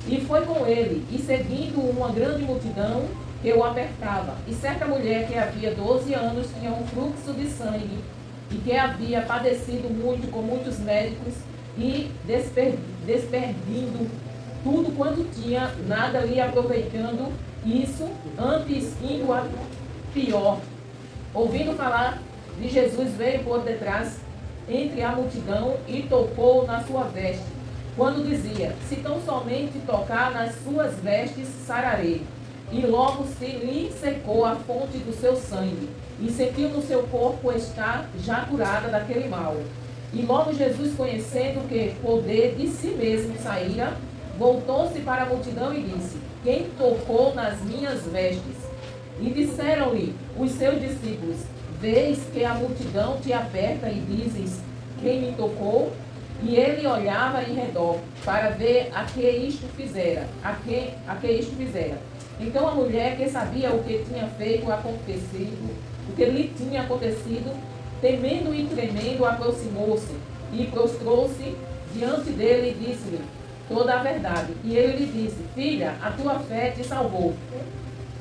E foi com ele, e seguindo uma grande multidão, que o apertava. E certa mulher que havia 12 anos tinha um fluxo de sangue, e que havia padecido muito com muitos médicos, e desperdindo tudo quanto tinha, nada lhe aproveitando isso, antes indo a pior. Ouvindo falar de Jesus, veio por detrás entre a multidão e tocou na sua veste, quando dizia: Se tão somente tocar nas suas vestes, sararei. E logo se lhe secou a fonte do seu sangue, e sentiu no seu corpo estar já curada daquele mal. E logo Jesus, conhecendo que poder de si mesmo saíra, voltou-se para a multidão e disse: Quem tocou nas minhas vestes? E disseram-lhe os seus discípulos: Vês que a multidão te aperta e dizes: Quem me tocou? E ele olhava em redor para ver a que isto fizera. Então a mulher, que sabia o que tinha o que lhe tinha acontecido, temendo e tremendo, aproximou-se e prostrou-se diante dele e disse-lhe toda a verdade. E ele lhe disse: Filha, a tua fé te salvou.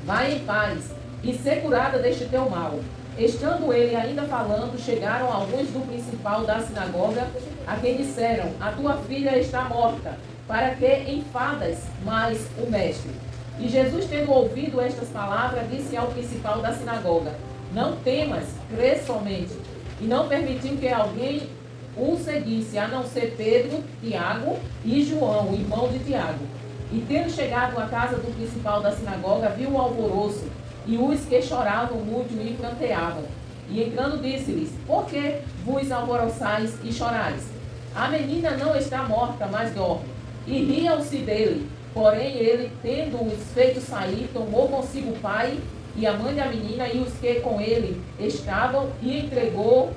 Vai em paz e ser curada deste teu mal. Estando ele ainda falando, chegaram alguns do principal da sinagoga, a quem disseram: A tua filha está morta, para que enfadas mais o mestre? E Jesus, tendo ouvido estas palavras, disse ao principal da sinagoga: Não temas, crê somente. E não permitiu que alguém o seguisse, a não ser Pedro, Tiago e João, irmão de Tiago. E tendo chegado à casa do principal da sinagoga, viu o alvoroço e os que choravam muito e pranteavam. E entrando disse-lhes: Por que vos alvoroçais e chorais? A menina não está morta, mas dorme. E riam-se dele. Porém ele, tendo-os feito sair, tomou consigo o pai e a mãe da menina e os que com ele estavam, e entrou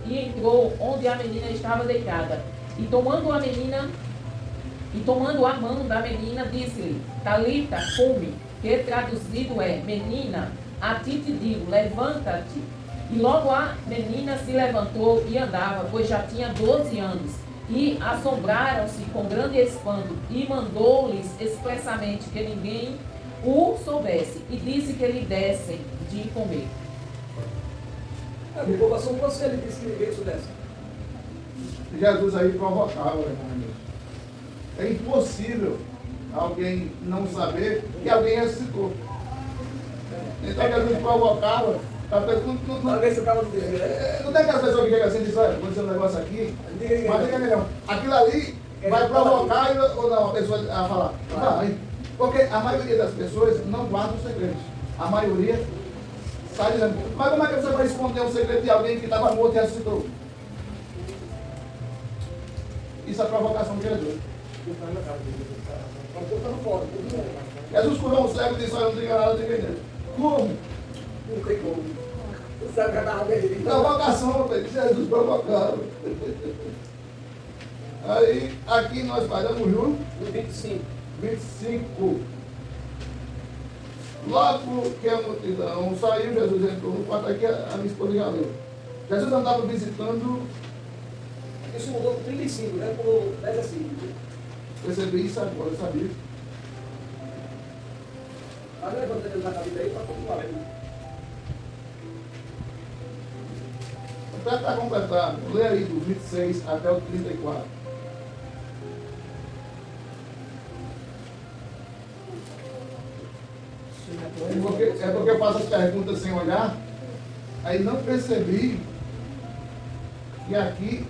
onde a menina estava deitada. E tomando a mão da menina, disse-lhe: Talita, cumi, que traduzido é: Menina, a ti te digo, levanta-te. E logo a menina se levantou e andava, pois já tinha 12 anos. E assombraram-se com grande espanto, e mandou-lhes expressamente que ninguém o soubesse, e disse que lhe dessem de comer. A divulgação com você, ele disse que ninguém soubesse. Jesus aí provocava, irmão. É impossível alguém não saber que alguém ressuscitou. Então Jesus provocava. Talvez se o cara não dizer. Não tem aquelas pessoas que chegam assim e dizem: Olha, aconteceu um negócio aqui, mas diga melhor. Aquilo ali vai provocar ou não a pessoa a falar? Vai. Porque a maioria das pessoas não guarda os segredos. A maioria sai dizendo: Mas como é que você vai esconder um segredo de alguém que estava morto e ressuscitou? Isso é a provocação de Jesus. Jesus curou um cego e disse: Olha, não diga nada, não diga nada. Como? Não tem como. Você sabe que nada dele. Provocação, Jesus provocando. Aí, aqui nós paramos juntos. No 25. 25. Logo que a multidão saiu, Jesus entrou no quarto. Aqui a minha esposa já leu. Jesus andava visitando. Isso mudou para 35, né? Por 10 assim. Percebi isso agora, eu sabia. Mas levanta ele na cabeça aí para continuar lendo. Para completar, lê aí do 26 até o 34. É porque eu faço as perguntas sem olhar, aí não percebi que aqui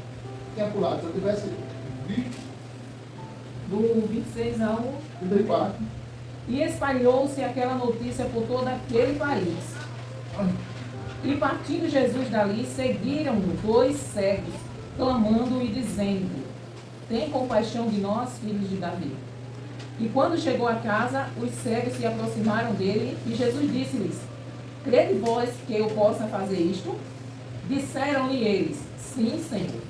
tinha pulado. Se eu tivesse visto, Do 26 ao 34. E espalhou-se aquela notícia por todo aquele país. E partindo Jesus dali, seguiram-no 2 cegos, clamando e dizendo: Tem compaixão de nós, filhos de Davi. E quando chegou a casa, os cegos se aproximaram dele, e Jesus disse-lhes: crede vós que eu possa fazer isto? Disseram-lhe eles, sim, Senhor.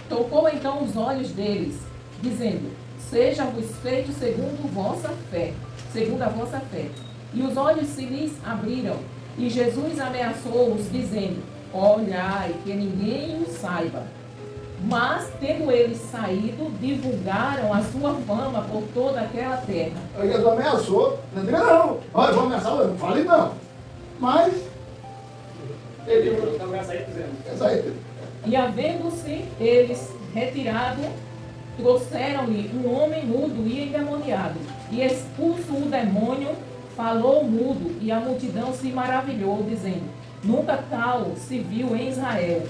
Tocou então os olhos deles, dizendo, seja-vos feito segundo a vossa fé. E os olhos se lhes abriram, e Jesus ameaçou-os, dizendo, olhai, que ninguém o saiba. Mas, tendo eles saído, divulgaram a sua fama por toda aquela terra. Aí Jesus ameaçou, não diga não, olha, vou ameaçar, eu não falei não. Mas, ele essa aí. E havendo-se eles retirado, trouxeram-lhe um homem mudo e endemoniado. E expulso o demônio, falou mudo, e a multidão se maravilhou, dizendo, nunca tal se viu em Israel.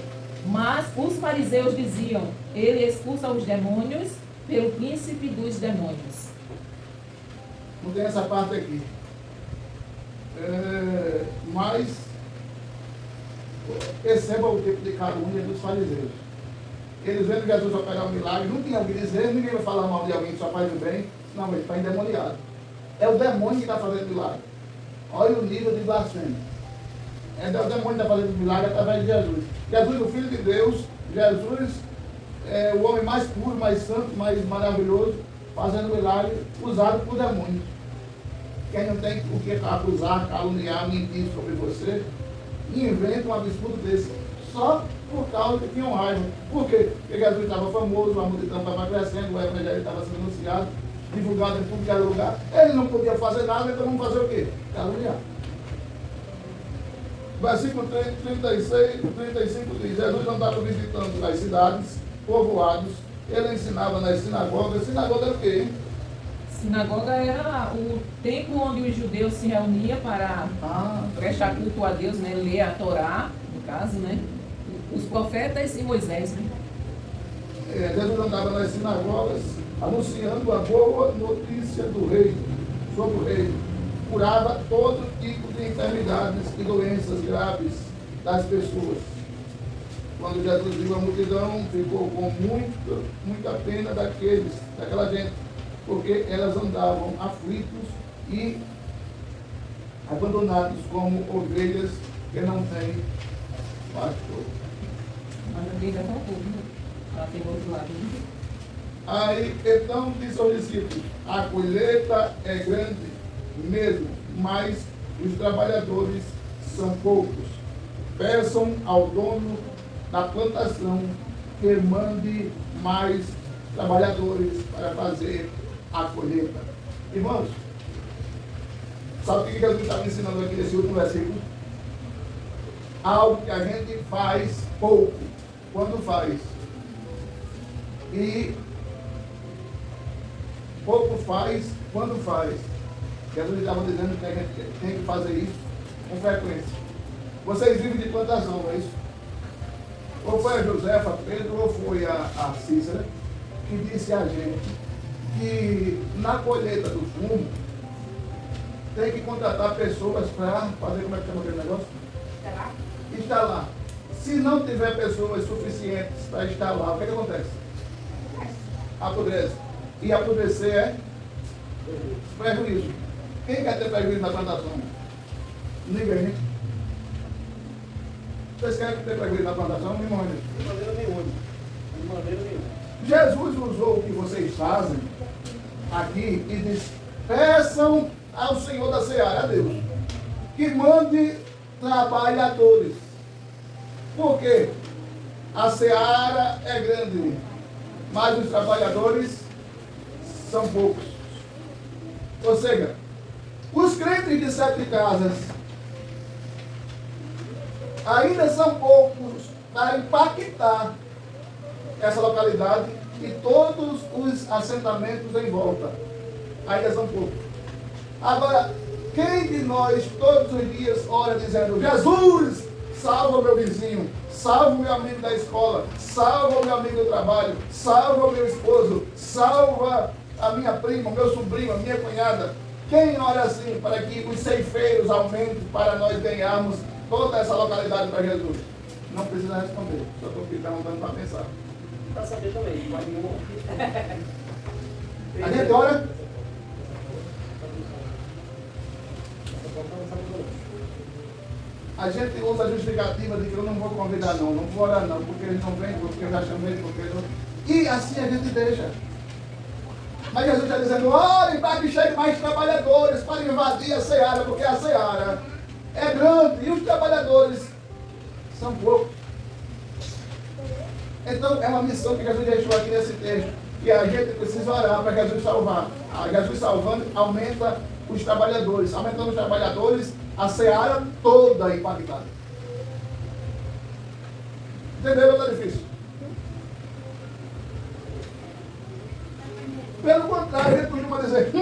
Mas os fariseus diziam, ele expulsa os demônios pelo príncipe dos demônios. Não tem essa parte aqui. Mas, perceba o tempo de cada um e dos fariseus. Eles vendo Jesus operar um milagre, não tinha o que dizer, ninguém vai falar mal de alguém que só faz o bem, não, ele está endemoniado. É o demônio que está fazendo milagre. Olha o nível de blasfêmia. É o demônio que está fazendo milagre através de Jesus. Jesus, o Filho de Deus, Jesus é o homem mais puro, mais santo, mais maravilhoso, fazendo milagre usado por demônios. Quem não tem o que acusar, caluniar, mentir sobre você, inventa um absurdo desse. Só por causa que tinham raiva. Por quê? Porque Jesus estava famoso, a multidão estava crescendo, o evangelho estava sendo anunciado, divulgado em tudo que era lugar. Ele não podia fazer nada, então vamos fazer o quê? Caluniar. Versículo 36, 35 diz, Jesus andava visitando as cidades, povoados, ele ensinava nas sinagogas. Sinagoga era o quê, hein? Sinagoga era o templo onde os judeus se reuniam para prestar culto a Deus, né? Ler a Torá, no caso, né? Os profetas e Moisés, né? Jesus andava nas sinagogas, anunciando a boa notícia do rei, sobre o rei. Curava todo tipo de enfermidades e doenças graves das pessoas. Quando Jesus viu a multidão, ficou com muita pena daquela gente, porque elas andavam aflitos e abandonados como ovelhas que não têm pastor. Mas a Bíblia está tudo, né? Ela tem outro lado. Né? Aí, então, disse aos discípulos, a colheita é grande mesmo, mas os trabalhadores são poucos. Peçam ao dono da plantação que mande mais trabalhadores para fazer a colheita. Irmãos, sabe o que Jesus está me ensinando aqui nesse último versículo? Algo que a gente faz pouco, quando faz. E pouco faz, quando faz. Jesus estava dizendo que a gente tem que fazer isso com frequência. Vocês vivem de plantação, não é isso? Ou foi a Josefa, Pedro, ou foi a Cícera, que disse a gente que na colheita do fumo tem que contratar pessoas para fazer, como é que chama aquele negócio? Instalar. Se não tiver pessoas suficientes para instalar, o que acontece? Apodrece. E apodrecer é prejuízo. Quem quer ter prejuízo na plantação? Ninguém. Vocês querem ter prejuízo na plantação? Me mandem. De maneira nenhuma. De maneira nenhuma. Jesus usou o que vocês fazem aqui e diz, peçam ao Senhor da Seara, a Deus, que mande trabalhadores. Por quê? A Seara é grande, mas os trabalhadores são poucos. Ou seja, os crentes de 7 casas ainda são poucos para impactar essa localidade e todos os assentamentos em volta. Ainda são poucos. Agora, quem de nós todos os dias ora dizendo, Jesus, salva o meu vizinho, salva o meu amigo da escola, salva o meu amigo do trabalho, salva o meu esposo, salva a minha prima, o meu sobrinho, a minha cunhada. Quem ora assim para que os ceifeiros aumentem para nós ganharmos toda essa localidade para Jesus? Não precisa responder, só estou perguntando para pensar. Para saber também, mas nenhum. A gente ora. A gente usa a justificativa de que eu não vou convidar não vou orar não, porque eles não vêm, porque eu já chamei, porque não... E assim a gente deixa. Mas Jesus está dizendo, orem para que cheguem mais trabalhadores para invadir a seara, porque a seara é grande e os trabalhadores são poucos. Então é uma missão que Jesus deixou aqui nesse texto, que a gente precisa orar para Jesus salvar. Jesus salvando aumenta os trabalhadores, aumentando os trabalhadores, a seara toda impactada. Entenderam? Está difícil. Pelo contrário, a gente costuma dizer,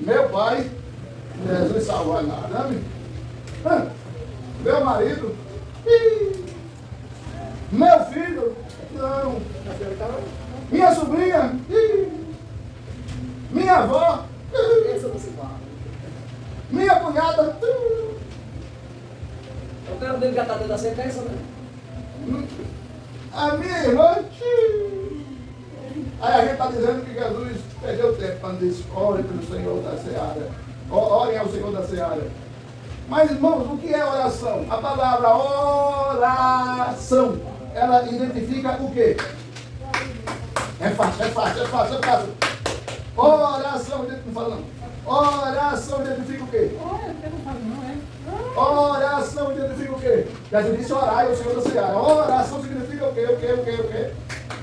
meu pai, Jesus salvou nada, né? Meu marido, meu filho, não. Minha sobrinha, minha avó, Essa você fala. minha cunhada. Eu quero dele já está dentro da sentença, né? A minha irmã. Aí a gente está dizendo que Jesus perdeu tempo quando disse, ore pelo Senhor da seara. Orem ao Senhor da seara. Mas, irmãos, o que é oração? A palavra oração, ela identifica o quê? É fácil. Oração, não fala não. Oração identifica o quê? Oração identifica o quê? Jesus disse orar ao Senhor da seara. Oração significa o quê? O quê?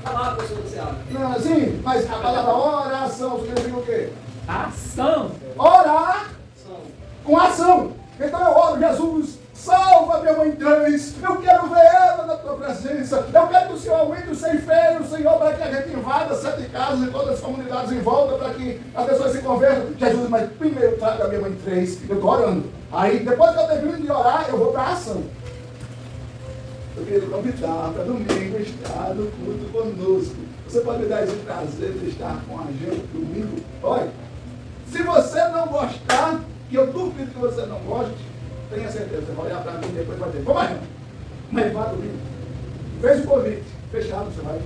Falar com o Senhor da seara. Não, sim, mas a palavra oração significa o quê? Ação. Orar com ação. Então eu oro, Jesus, salva minha mãe trans. Eu quero ver ela na tua presença. Eu quero que o Senhor aumente os ceifeiros, Senhor, para que a gente invada 7 casas e todas as comunidades em volta, para que as pessoas se convertam. Jesus, mas primeiro traga a minha mãe 3. Eu estou orando. Aí, depois que eu termino de orar, eu vou para a ação. Eu queria convidar para domingo estar no culto conosco. Você pode me dar esse prazer de estar com a gente domingo? Olha, se você não gostar, que eu duvido que você não goste, tenha certeza, você vai olhar para mim e depois vai dizer, vamos aí, mas vai domingo. Fez o convite, fechado, você vai.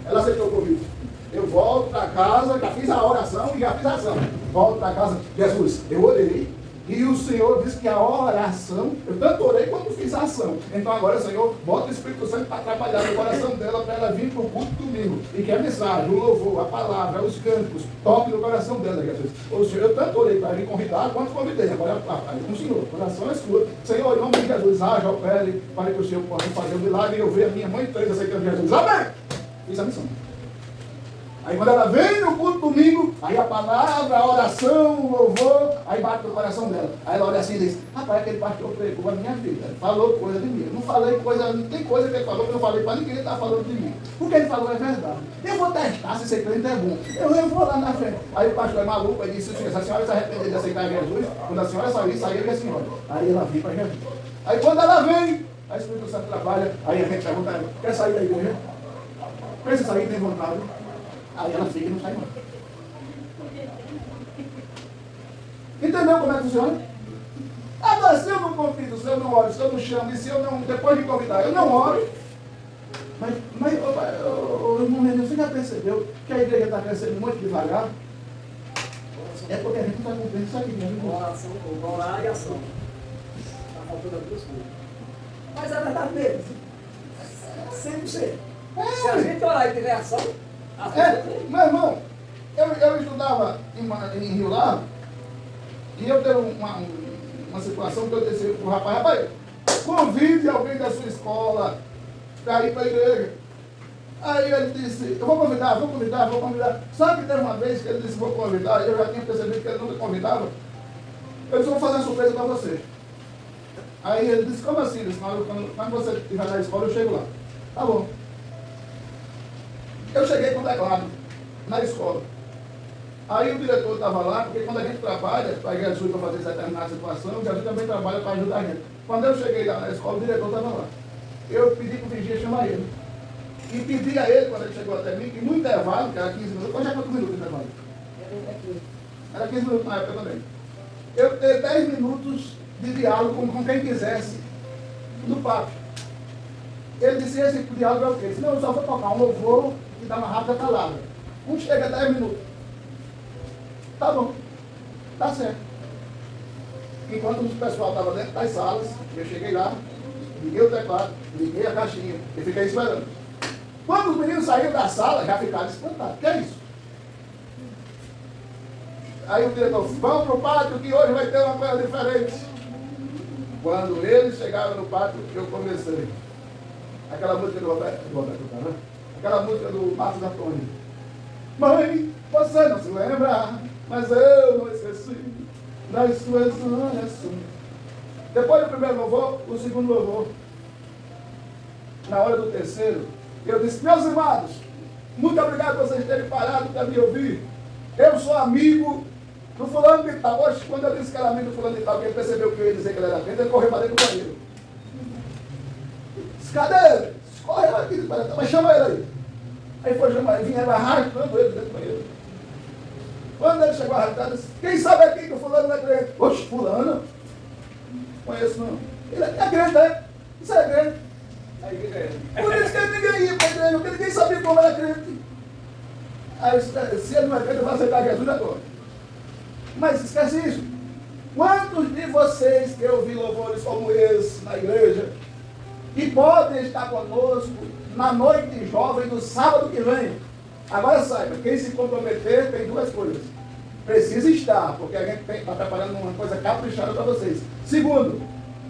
Ela aceitou o convite. Eu volto para casa, já fiz a oração e já fiz a ação. Volto para casa, Jesus, eu orei. E o Senhor disse que a oração, eu tanto orei quanto fiz a ação. Então agora, Senhor, bota o Espírito Santo para trabalhar no coração dela, para ela vir para o culto domingo. E que a mensagem, o louvor, a palavra, os cânticos, toque no coração dela, Jesus. Ou Senhor, eu tanto orei para vir convidar, quanto convidei. Agora, com o Senhor, o coração é sua. Senhor, em nome de Jesus, haja, opere, para que o Senhor possa fazer um milagre e eu ver a minha mãe 3 aceitando Jesus. Amém! Fiz a missão. Aí quando ela vem no culto domingo, aí a palavra, a oração, o louvor, aí bate no coração dela. Aí ela olha assim e diz, rapaz, aquele pastor pregou a minha vida, falou coisa de mim. Eu não falei coisa, não tem coisa que ele falou que eu não falei para ninguém, ele está falando de mim. O que ele falou é verdade. Eu vou testar se esse crente é bom. Eu vou lá na frente. Aí o pastor é maluco, ele disse, se a senhora se arrepender de aceitar Jesus, quando a senhora sair, ele é a senhora. Aí ela vem para Jesus. Aí quando ela vem, aí o Espírito Santo trabalha, aí a gente pergunta a ela, quer sair da igreja? Pensa sair, tem vontade. Aí ela fica e não sai mais. Entendeu como é que funciona? Agora, se eu não convido, se eu não oro, se eu não chamo, e se eu não, depois de convidar, eu não oro. Mas irmão, você já percebeu que a igreja está crescendo muito devagar? É porque a gente não está cumprindo isso aqui, né? Oração, orar e ação. Está faltando as duas coisas. Mas é verdade mesmo. 100%. Se a gente orar e tiver ação, meu irmão, eu estudava em Rio Largo e eu dei uma situação que eu disse para o rapaz, convide alguém da sua escola para ir para a igreja. Aí ele disse, eu vou convidar. Sabe que teve uma vez que ele disse, vou convidar, e eu já tinha percebido que ele nunca convidava. Eu disse, vou fazer uma surpresa para você. Aí ele disse, como assim? Ele disse, quando você estiver na escola, eu chego lá. Tá bom. Eu cheguei com o teclado na escola. Aí o diretor estava lá, porque quando a gente trabalha para Jesus para fazer determinada situação, Jesus também trabalha para ajudar a gente. Quando eu cheguei lá na escola, o diretor estava lá. Eu pedi para o vigia chamar ele. E pedi a ele, quando ele chegou até mim, que no intervalo, que era 15 minutos, hoje é quantos minutos o intervalo? Era 15 minutos na época também. Eu ter 10 minutos de diálogo com quem quisesse no pátio. Ele disse, esse diálogo é o quê? Ele disse, não, eu só vou tocar um louvor e dar uma rápida palavra. Chega a 10 minutos. Tá bom. Tá certo. enquanto o pessoal estava dentro das salas, eu cheguei lá, liguei o teclado, liguei a caixinha e fiquei esperando. Quando os meninos saíram da sala, já ficaram espantados. O que é isso? Aí o diretor, vamos para o pátio que hoje vai ter uma coisa diferente. Quando eles chegaram no pátio, eu comecei. Aquela música do Roberto, né? Aquela música do Marcos Antônio. Mãe, você não se lembra, mas eu não esqueci das suas orações. Depois do primeiro louvor, o segundo louvor. Na hora do terceiro, eu disse, meus amados, muito obrigado por vocês terem parado para me ouvir. Eu sou amigo do fulano de tal. Hoje, quando eu disse que era amigo do fulano de tal, que ele percebeu que eu ia dizer que ele era crente, ele correu para dentro do banheiro. Disse, cadê ele? Correu aqui, mas chama ele aí. Aí foi chamar, ele vinha arrastando ele dentro do banheiro. Quando ele chegou arrastado, disse, quem sabe aqui que o fulano não é crente? Oxe, fulano? Conheço não. Ele é crente, né? Isso é crente. Aí que é. Por isso que ninguém ia para crente, porque ninguém sabia como era crente. Aí, se ele não é crente, eu vou aceitar Jesus agora. Mas esquece isso. Quantos de vocês que eu vi louvores como esse na igreja e podem estar conosco na noite jovem do sábado que vem? Agora saiba, quem se comprometer tem duas coisas. Precisa estar, porque a gente está preparando uma coisa caprichada para vocês. Segundo,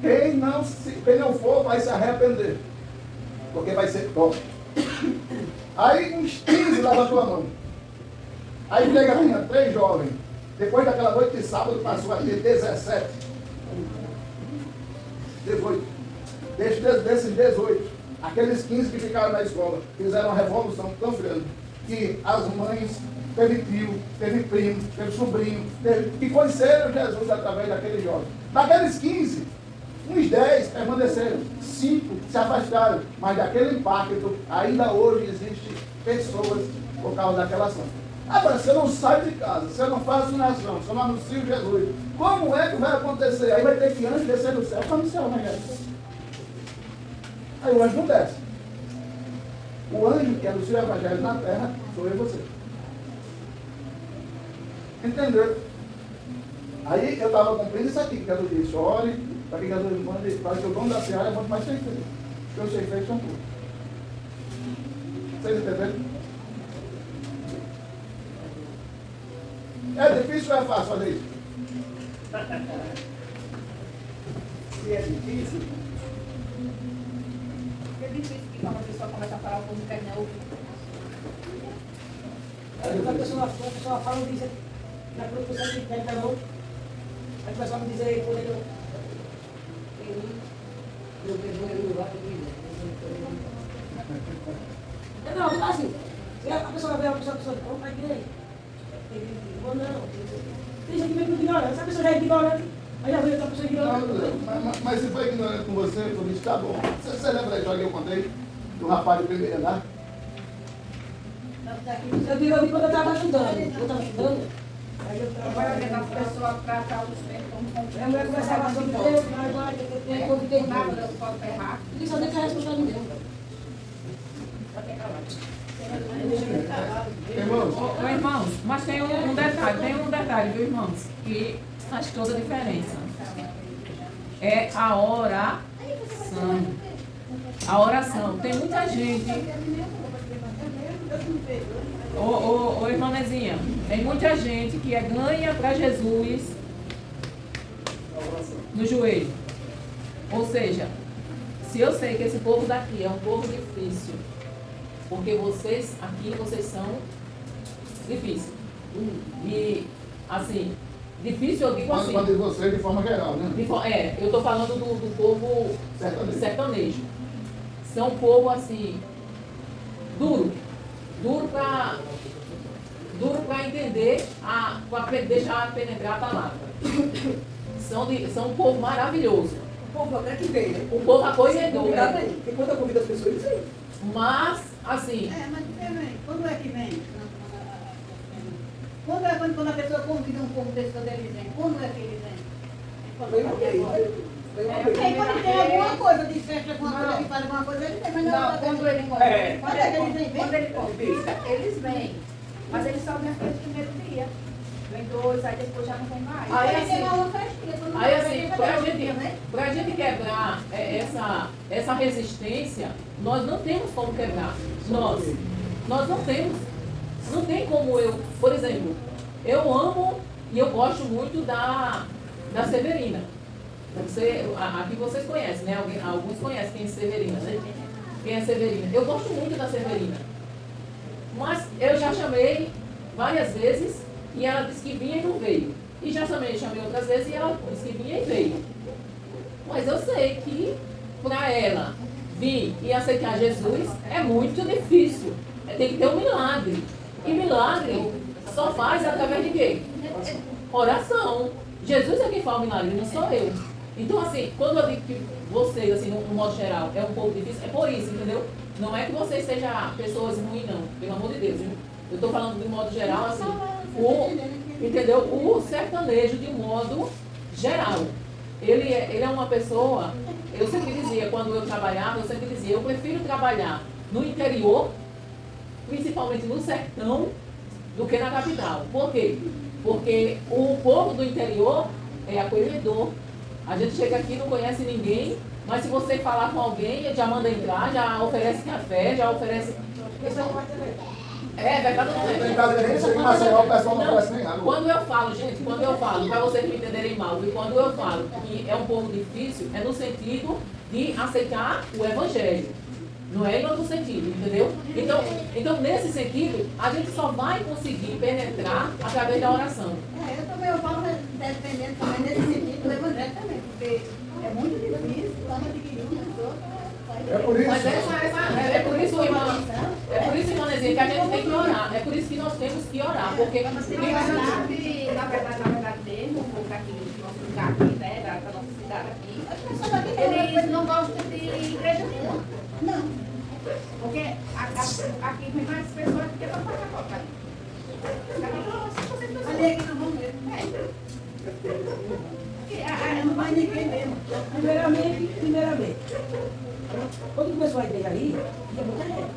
quem não for vai se arrepender, porque vai ser top. Aí uns 15 levantou a mão. Aí chega tinha 3 jovens. Depois daquela noite de sábado passou a ter 17. 18. Desses 18, aqueles 15 que ficaram na escola fizeram uma revolução tão grande que as mães, teve tio, teve primo, teve sobrinho, que conheceram Jesus através daquele jovem. Daqueles 15, uns 10 permaneceram, 5 se afastaram, mas daquele impacto ainda hoje existem pessoas por causa daquela ação. Agora, se eu não saio de casa, se eu não faço oração, se eu não anuncio Jesus, como é que vai acontecer? Aí vai ter que anjo descer do céu para anunciar o evangelho. Aí o anjo não desce. O anjo que anuncia o evangelho na terra sou eu e você. Entendeu? Aí eu estava cumprindo isso aqui, que Jesus disse, ore, para que Jesus mande, para que o dono da seara é muito mais cheio. Porque os cheios são poucos. Vocês entenderam? É difícil ou é fácil fazer isso? Se é difícil, É difícil que quando a pessoa começa a falar, o povo quer não ouvir. Aí a pessoa fala e diz, na produção que tem calor, aí o pessoal me diz aí, quando eu vejo lá, não, não assim. Se a pessoa vê a pessoa vamos para a igreja. Ou não. Tem gente mesmo ignorante. Se a pessoa já é ignorante, aí já veio outra pessoa ignorante. Mas se foi ignorante com você, por isso tá bom. Você lembra da história que eu contei? Do rapaz do primeiro andar? Eu digo quando eu estava estudando. Aí eu Agora trabalho. levar a pessoa para cá, os tempos como A mulher começa a falar sobre Deus, mas agora tem coisa que tem nada, nada. não pode errar. Porque só tem que responder no Deus. Irmãos, Ô, irmãos, mas tem um detalhe, viu, irmãos, que faz toda a diferença. É a oração. A oração. Tem muita gente. Ô, irmã Nezinha, tem muita gente que ganha para Jesus no joelho. Ou seja, se eu sei que esse povo daqui é um povo difícil, porque vocês são difíceis. E, assim, difícil eu digo assim. quando diz você de forma geral, né? Eu estou falando do povo sertanejo. São um povo, assim, duro para entender, para deixar penetrar a palavra. São um povo maravilhoso. O povo até que vem, né? Um povo acolhedor. Convidar vem. Porque quando eu convido as pessoas, isso aí. Mas, assim, Mas também, quando é que vem? Quando a pessoa convida um povo desse quando ele vem? Quando é que ele vem? Foi uma vez. Foi uma vez. Aí quando tem alguma coisa de festa, alguma coisa que faz alguma coisa, ele vem, mas não Não, quando ele convida, É. quando ele convida, eles vêm. Mas eles só vêm aquele primeiro dia. Vem 2, aí depois já não vem mais. Aí, Aí assim, tem uma festinha, quando Aí assim, pra gente quebrar essa resistência, nós não temos como quebrar. Nós não temos. Não tem como eu, por exemplo, eu amo e eu gosto muito da Severina. Aqui vocês conhecem, né? Alguns conhecem quem é Severina, né? Quem é Severina. Eu gosto muito da Severina. Mas eu já chamei várias vezes e ela disse que vinha e não veio. E já chamei outras vezes e ela disse que vinha e veio. Mas eu sei que para ela vir e aceitar Jesus é muito difícil. Tem que ter um milagre. E milagre só faz através de quê? Oração. Jesus é quem faz o milagre, não sou eu. Então, assim, quando eu digo que vocês, assim, no modo geral, é um pouco difícil, é por isso, entendeu? Não é que vocês sejam pessoas ruins, não. Pelo amor de Deus, viu? Eu estou falando de modo geral, assim, entendeu? O sertanejo, de modo geral. Ele é uma pessoa, eu sempre dizia, quando eu trabalhava, eu sempre dizia, eu prefiro trabalhar no interior, principalmente no sertão, do que na capital. Por quê? Porque o povo do interior é acolhedor. A gente chega aqui e não conhece ninguém, mas se você falar com alguém, ele já manda entrar, já oferece café, já oferece... É verdade ou não é? Tem casa que chega em Maceió, o pessoal não oferece nem água. Quando eu falo, gente, para vocês me entenderem mal, e quando eu falo que é um povo difícil, é no sentido de aceitar o evangelho. Não é em outro sentido, entendeu? Então, nesse sentido, a gente só vai conseguir penetrar através da oração. Eu também eu falo dependendo também nesse sentido do evangelho também, porque é muito difícil, lá no adquirir uma pessoa. É por isso. Mas é por isso, irmãzinha, que a gente tem que orar. É por isso que nós temos que orar. Porque Na verdade mesmo, o povo daqui, do nosso lugar aqui, né, da nossa cidade aqui, eles não gostam de igreja nenhuma. Não. Porque aqui tem mais pessoas que para pagar a copa. Ali é que não vão mesmo. Não vai ninguém mesmo. Primeiramente, quando começou a igreja ali, tinha muita gente.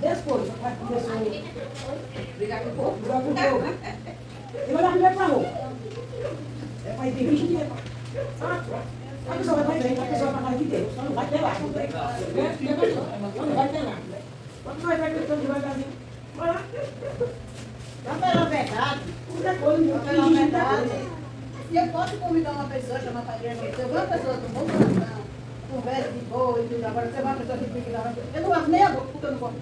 Depois, a parte começou a Brigar com o povo. brigar com o povo. E olhar primeiro para a rua. É para ir ter visto dinheiro. A pessoa vai para a igreja, a pessoa vai para a casa de Deus, só não vai ter lá. Não vai ter lá. Quando nós vai cantando devagarzinho, vai lá. Então, pela verdade, Muita coisa, então, muita pela coisa. verdade, se eu posso convidar uma pessoa, chamar para a igreja, se eu vou uma pessoa com bom coração, conversa de boa e tudo, agora você vai uma pessoa que fica lá, eu não abro nem a boca, porque eu não vou.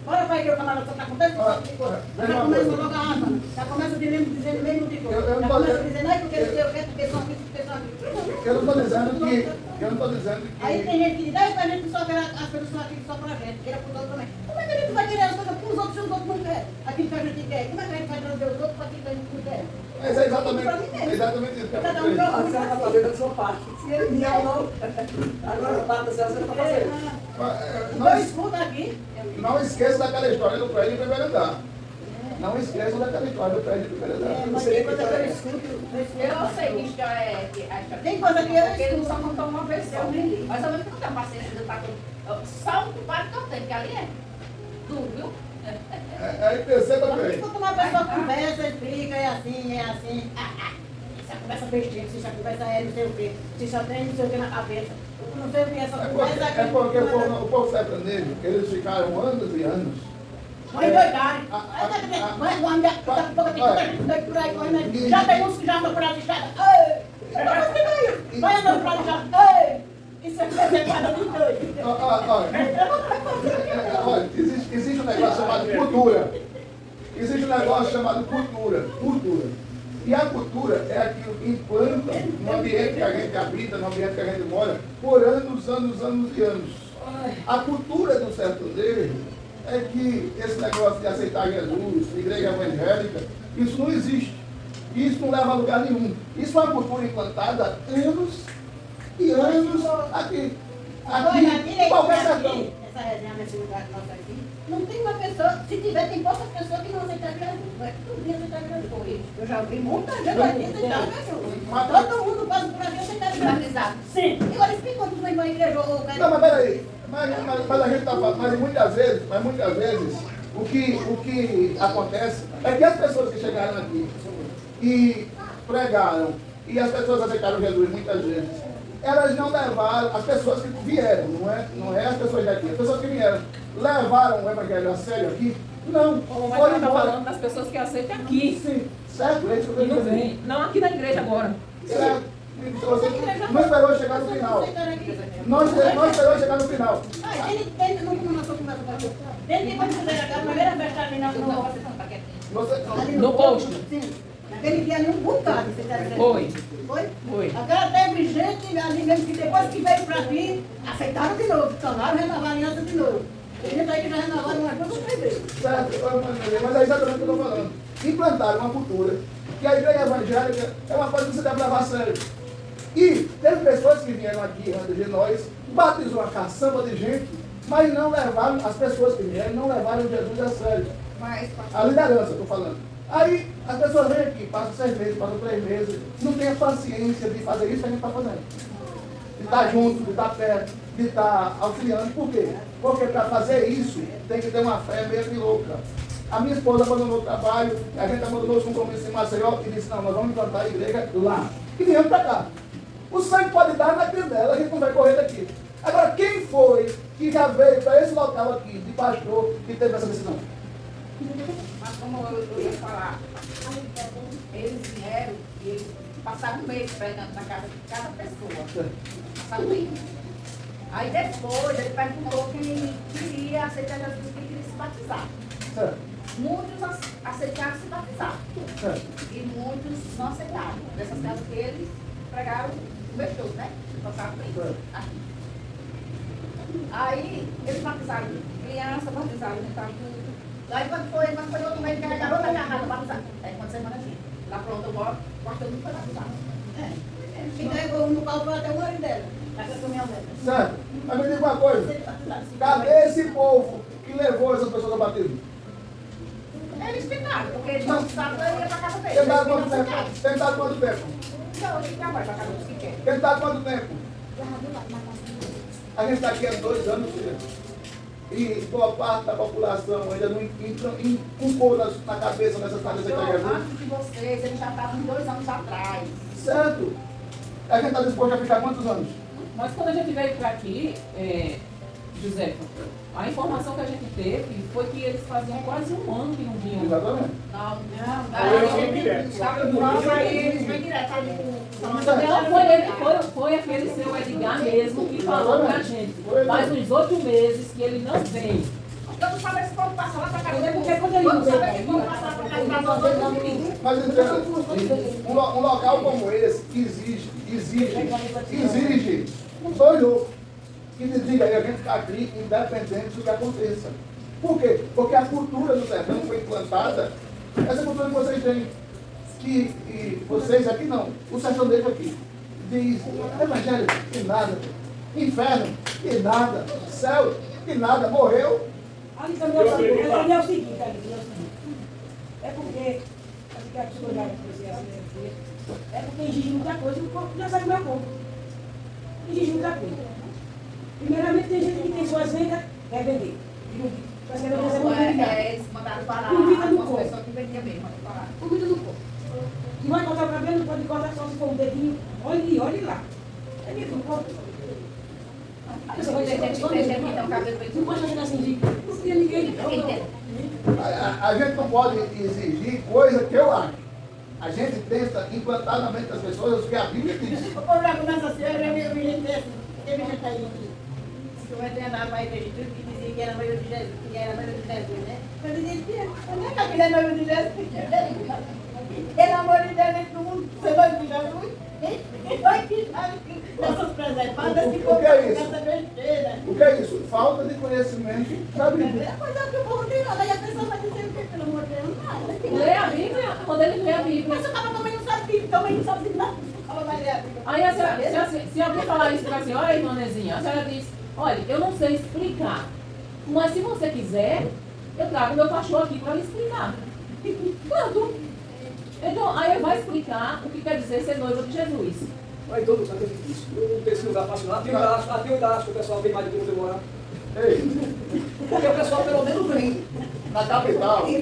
Olha para a igreja, camarada, só está acontecendo isso, já começa a jogar arma, já começa dizendo mesmo de coisa, já começa dizendo, ai, porque eu quero pessoa aqui, pessoa aqui. Eu não estou dizendo que... Aí tem gente que diz, a gente só quer as coisas só aqui só pra gente, queira para os outros também. Como é que a gente vai querer as coisas para os outros se os outros não querem? Aquilo que a gente quer, como é que a gente vai trazer os outros para aquilo que a gente não quer? Mas é exatamente isso que eu Cada um falei. A senhora está fazendo a sua parte. Se ele vier ou não, agora a parte da senhora está fazendo. Então escuta aqui. Não esqueça daquela história do prédio em primeiro andar. Não esqueça daquela história do prédio em primeiro andar. Mas tem coisa que eu escuto. Eu sei que isso é... Tem coisa que eu Porque ele escuto. só contou uma vez só. Mas eu não tenho paciência de estar com... Só um culpado que eu tenho, que ali é duro, viu? Aí perceba Quando bem. escuta uma pessoa conversa, explica, é assim, é assim. Essa conversa besteira, se essa conversa é não sei o quê, se só tem não sei o que na cabeça. Não sei o que essa conversa aqui. É porque o povo sertanejo, eles ficaram anos e anos. Vai doidar. Vai voar, daqui a pouco tem tanta gente doida por aí correndo. Já tem uns que já andam por aí de estrada. Ei! Vai andando por aí de estrada. Ei! Isso é coisa de doido. Olha, existe um negócio chamado cultura. Existe um negócio chamado cultura. E a cultura é aquilo que implanta no ambiente que a gente habita, no ambiente que a gente mora, por anos e anos. A cultura do sertanejo é que esse negócio de aceitar Jesus, igreja evangélica, isso não existe. Isso não leva a lugar nenhum. Isso é uma cultura implantada há anos e anos aqui. Aqui, em qualquer sertão. Essa resenha nesse lugar nosso aqui, não tem uma pessoa, se tiver, tem poucas pessoas que não aceitam Jesus. Vai todo dia aceitar Jesus. Eu já vi muita gente aqui aceitar Jesus. Todo mundo passa por aqui aceitar Jesus. Sim. E agora explica quando foi uma igreja ou Não, mas peraí. Mas a gente está falando, mas muitas vezes, o que acontece é que as pessoas que chegaram aqui e pregaram e as pessoas aceitaram Jesus muitas vezes, elas não levaram, as pessoas que vieram, não é as pessoas daqui, as pessoas que vieram, levaram o evangelho a sério aqui? Não. Como a Foram gente está embora. falando das pessoas que aceitam aqui. Sim, certo? É isso que eu E não estou dizendo. vem. Não aqui na igreja agora. Certo. Você não esperou chegar no final. Não esperou chegar no final. Desde que quando fizeram a primeira festa ali na rua, Você, No posto. Sim. Naquele dia ali um bocado, você está dizendo. Foi. Foi? Foi. Agora teve gente ali mesmo que depois que veio para aqui, aceitaram de novo, tornaram renovar a aliança de novo. Tem gente aí que já renovaram umas 2 ou 3 vezes. certo, mas é exatamente o que eu estou falando. Implantaram uma cultura que a igreja evangélica é uma coisa que você deve levar a sério. E teve pessoas que vieram aqui antes de nós, batizou uma caçamba de gente, mas não levaram, as pessoas que vieram, não levaram Jesus a sério. Mas, A liderança, estou falando. Aí as pessoas vêm aqui, passam 6 meses, passam 3 meses, não tem a paciência de fazer isso que a gente está fazendo. De estar junto, de estar perto, de estar auxiliando. Por quê? Porque para fazer isso tem que ter uma fé meio que louca. A minha esposa abandonou o trabalho, a gente abandonou os compromissos em Maceió e disse, não, nós vamos implantar a igreja lá. E viemos para cá. O sangue pode dar na vida dela, a gente não vai correr daqui. Agora, quem foi que já veio para esse local aqui, de pastor, que teve essa decisão? mas como eu ia falar, eles vieram e eles passaram um mês pregando na casa de cada pessoa. Passaram um mês. Aí depois ele perguntou quem queria aceitar Jesus, quem queria se batizar. Certo, Muitos aceitaram se batizar. certo. E muitos não aceitaram. Dessas casas que eles pregaram o mês todo, né? Passaram o mês aqui. Aí eles batizaram criança, batizaram, juntaram tudo. Aí quando foi outro mês, carregaram outra garrafa batizada. Aí quando semana assim, lá pronto, eu moro, o quarto não foi batizado. Entregou no pau até o marido dela. Essa foi minha mãe. Certo? Mas me diga uma coisa, cadê esse povo que levou essas pessoas ao batismo? Eles tentaram, porque eles não sabem, eu ia pra casa deles. Tentaram Eles quanto não tempo? aceitaram. Tentaram quanto tempo? Então, eles trabalham pra casa dos que querem. Tentaram quanto tempo? A gente está aqui há 2 anos, filho. E boa parte da população ainda não inculcou na cabeça nessas cabeças que Jesus. Antes de vocês, eles já estavam 2 anos atrás. Certo? A gente está disposto a ficar quantos anos? Mas quando a gente veio para aqui, Josefa, a informação que a gente teve foi que eles faziam quase 1 ano que não vinham. Exatamente. Eles vêm direto ali com Não, foi aquele seu Edgar mesmo que falou pra gente. Faz uns 8 meses que ele não vem. Eu não sabia se o povo passa lá pra casa Porque quando ele não veio saber se o povo passa lá pra casa pra nós, nós não vimos. Mas entenda, um local como esse exige 2 loucos que desligam aí a gente ficar aqui independente do que aconteça. Por quê? Porque a cultura do sertão foi implantada, essa cultura que vocês têm, e vocês aqui não, o sertanejo aqui, diz, evangelho, que nada, inferno, que nada, céu, que nada, morreu. Ali também é o seguinte, ali é o seguinte, é porque, acho que a pessoa já conhecia assim, é porque exige muita coisa e o corpo já sabe o meu corpo. Exige muita coisa. Primeiramente, tem gente que tem suas vendas, quer vender. Mas quer vender, você não vende. Eles mandaram parar Comida no algumas corpo. pessoas que vendiam mesmo, mandaram parar. Comida no corpo. E vai cortar o cabelo, não pode cortar só se for um dedinho. Olhe lá. É mesmo, corpo. A pessoa vai dizer, Tem gente que tem um cabelo bem não pode fazer assim, de não tem ninguém. A gente não pode exigir coisa que eu acho. A gente tenta implantar na mente das pessoas o que a Bíblia diz. O povo já começa assim, eu já vi gente desse. Teve gente aí que eu entrei andar para a igreja que dizia que era noiva de Jesus, que era noiva de Jesus, né? Eu dizia, onde é que aquele é noiva de Jesus? Pelo amor de Deus, todo mundo ser noiva de Jesus. Quem vai que essas preservadas que O que é isso? essa besteira? O que é isso? Falta de conhecimento da Bíblia. Mas é que o povo tem nada, aí a pessoa vai dizer o que, pelo amor de Deus? Nada. Lê a Bíblia, quando ele lê a Bíblia. Mas o cara também não sabe Bíblia, também não sabe de nada. O cara vai ler a Bíblia. Aí se alguém falar isso para a senhora, irmã Nezinha, a senhora diz, olha, eu não sei explicar, mas se você quiser, eu trago meu pastor aqui para lhe explicar. Pronto. Então, aí ele vai explicar o que quer dizer ser noiva de Jesus. Mas todo mundo é difícil. Eu não tenho esse lugar fácil lá. Até eu acho que o pessoal vem mais do que onde eu moro. Ei, Porque o pessoal pelo menos vem. na capital. E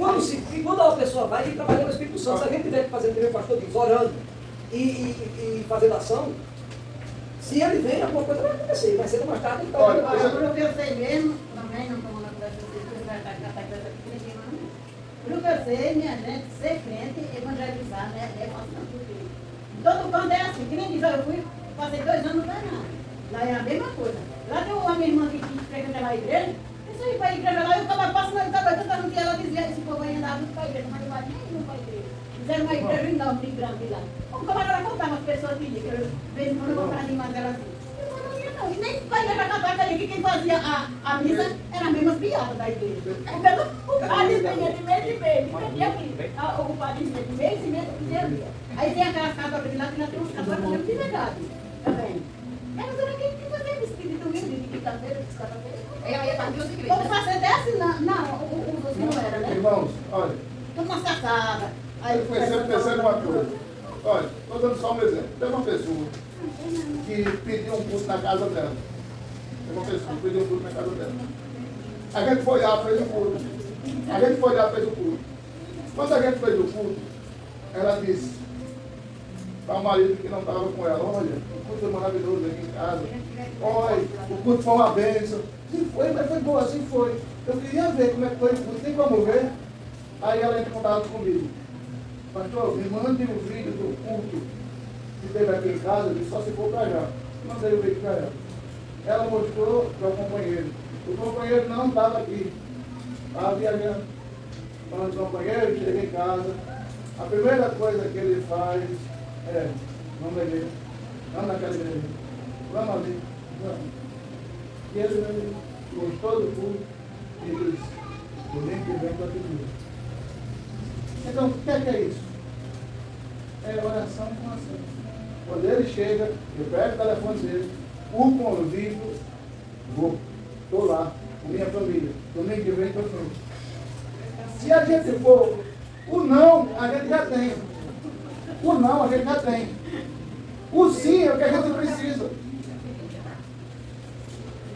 quando a pessoa vai, tem que trabalhar no Espírito Santo. Se a gente tiver que fazer, o pastor diz, orando. e fazendo ação, se ele vem, alguma coisa vai acontecer. Vai ser mais tarde, então Olha, ele vai. Pelo que eu sei mesmo, também não estou na conversa de vocês, vai estar pelo que eu sei, minha gente, ser crente, evangelizar, né? É fácil não. Todo canto é assim, que nem diz, eu fui, passei 2 anos no Fernando. Lá é a mesma coisa. Lá tem uma minha irmã que frequenta lá a igreja, isso aí para a igreja lá, eu estava passando, eu estava cantando que ela dizia, esse povo aí andava muito para a igreja, mas eu não nem indo para a igreja. Fizeram uma igreja enorme, bem grande lá. Como ela contava, as pessoas pediam, que eu vejo quando eu vou para a irmã dela assim. Eu não ia não, e nem para a igreja católica ali, que quem fazia a missa era as mesmas piadas da igreja. O padre vinha de mês em mês, o padre vinha de mês em mês, aí tem aquelas católicas lá que não tem uns católicos mesmo de verdade, tá vendo? Elas eram quem fazia espírito livre de quinta-feira, de quarta-feira. Ela ia para duas igrejas. Vamos fazer desse? Não, os não era, né? Irmãos, olha, Tudo umas caçadas. Aí percebe uma coisa. Olha, estou dando só um exemplo. Tem uma pessoa que pediu um curso na casa dela. Tem uma pessoa que pediu um curso na casa dela. A gente foi lá, fez o culto. A gente foi lá, fez o culto. Quando a gente fez o culto, ela disse para o marido que não estava com ela, olha, o culto foi maravilhoso aqui em casa. Olha, o culto foi uma bênção. Sim, foi, mas foi bom, assim foi. Eu queria ver como é que foi o culto, tem como ver? Aí ela entra em contato comigo. Pastor, me mande o vídeo do culto que teve aqui em casa, eu disse, só se for para já. Mandei o vídeo para ela. Ela mostrou para o companheiro. O companheiro não estava aqui. Estava viajando. Falando com o companheiro, cheguei em casa. A primeira coisa que ele faz é, vamos na igreja, vamos naquela igreja, vamos ali, vamos. E ele gostou do culto e disse, domingo que vem para pedir. Então, o que é isso? É oração com ação. Quando ele chega, eu pego o telefone dele, o convido, estou lá, com minha família. Domingo que vem estou junto. Se a gente for, o não, a gente já tem. O não, a gente já tem. O sim é o que a gente precisa.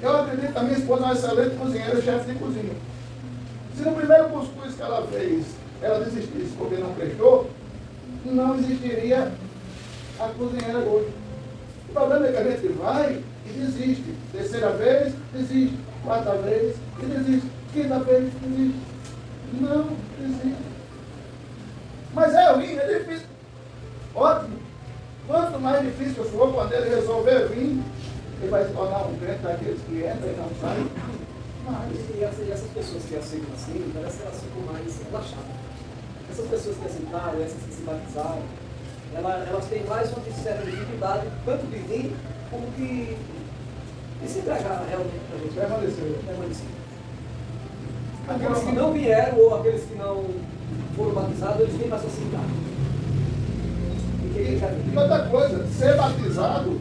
Eu acredito que a minha esposa é uma excelente cozinheira, chefe de cozinha. Se no primeiro cuscuz que ela fez, ela desistisse porque não prestou, não existiria a cozinheira hoje. O problema é que a gente vai e desiste. Terceira vez, desiste. Quarta vez, e desiste. Quinta vez, desiste. Não desiste. Mas é ruim, é difícil. Ótimo. Quanto mais difícil for, quando ele resolver vir, ele vai se tornar um crente daqueles que entram e não saem. E essas pessoas que aceitam assim, parece que elas ficam mais relaxadas. Essas pessoas que aceitaram, essas que se batizaram, elas têm mais uma certa dificuldade, tanto de vir, como de se entregar realmente para a gente. Permanecer. Aqueles que não vieram, ou aqueles que não foram batizados, eles têm mais facilidade. E outra coisa, ser batizado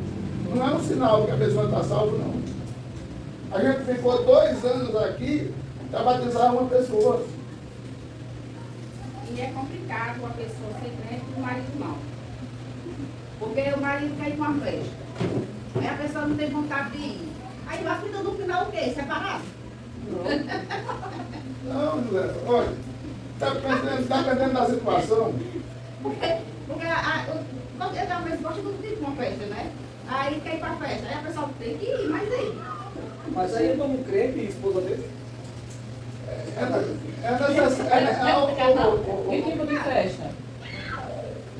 não é um sinal de que a pessoa está salva, não. A gente ficou 2 anos aqui para batizar uma pessoa. E é complicado a pessoa ser crente e o marido não. Porque o marido quer ir para uma festa. Aí a pessoa não tem vontade de ir. Aí vai ficando no final o quê? Separado? Não, José, olha, está dependendo da situação. Porque eu talvez gosto muito de ir para uma festa, né? Aí quer ir para a festa. Aí a pessoa tem que ir, mas aí. Mas aí como crente e esposa dele? Que tipo de festa?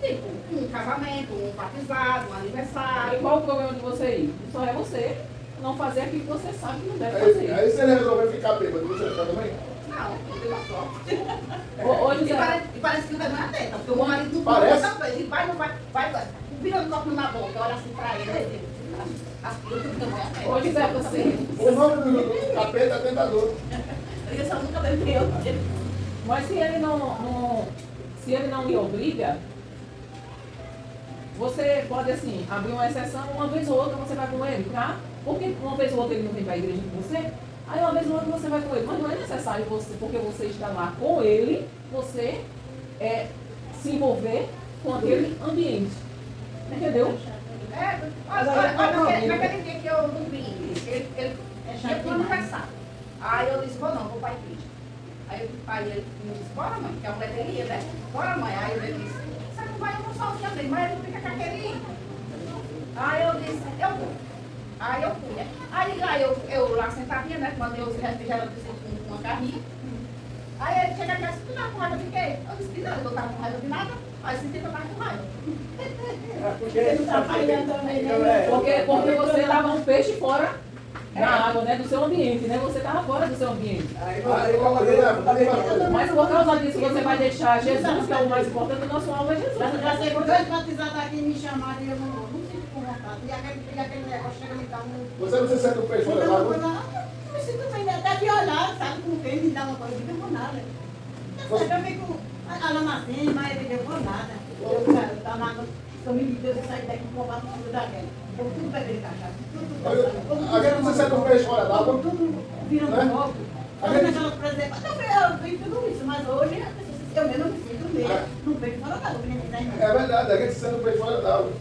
Tipo, um casamento, um batizado, um E aniversário. qual o problema de você ir? Só é você não fazer aquilo que você sabe que não deve Aí fazer. se ele resolver ficar bêbado, você fica também? Não, não tem uma sorte. Ô, E José, parece que não é atenta, porque o meu marido não Parece? também. Ele vai, virando o copo na boca, olha assim pra ele. As frutas não é atenta. ô, José, você. O nome do capeta é tentador. Eu só nunca bebeu. Mas se ele não lhe obriga, você pode, assim, abrir uma exceção, uma vez ou outra você vai com ele, tá? Porque uma vez ou outra ele não vem para a igreja com você, aí uma vez ou outra você vai com ele. Mas não é necessário você, porque você está lá com ele, você se envolver com aquele ambiente. Entendeu? Naquele dia que eu não vim, ele ia pro aniversário. Aí eu disse, não, vou para a igreja. Aí ele me disse, bora mãe, que a mulher dele ia, né? Bora mãe. Aí ele disse, sabe não vai, eu vou sozinha mesmo, mas ele não fica com aquele. Aí eu disse, eu vou. Aí eu fui, né? Aí lá eu lá sentadinha, né? Mandei os refrigerantes com uma carrinha. Aí ele chega aqui e disse, tu tá com raiva de quê? Eu disse que não, eu não tava com raiva de nada. Aí senti que eu tava com raiva. Você não tá falhando também, né? Porque você estava um peixe fora da água, né? Do seu ambiente, né? Você estava fora do seu ambiente. Mas por causa disso você vai deixar Jesus, que é o mais importante, o nosso alvo é Jesus. Já sei por dois batizados aqui me chamaram e eu não sinto com vontade. E aquele negócio chega a me dar um... Você não se sente um peixe fora d'água? Eu me sinto bem, até de olhar, sabe, como quem me dá uma coisa, eu não vou nada. Eu fico alando assim, mas eu vou nada. Eu tá na família de Deus, eu saio daqui e vou para tudo daquela. Eu tudo vai ver cachaça. A gente não se sente um peixe fora d'água? Tudo virando Né? copo. A Eu gente- naquela, por exemplo, eu vi tudo isso, mas hoje eu mesmo me sinto mesmo. Não vejo fora d'água, que nem me dá em É verdade, a gente se sente um peixe fora d'água.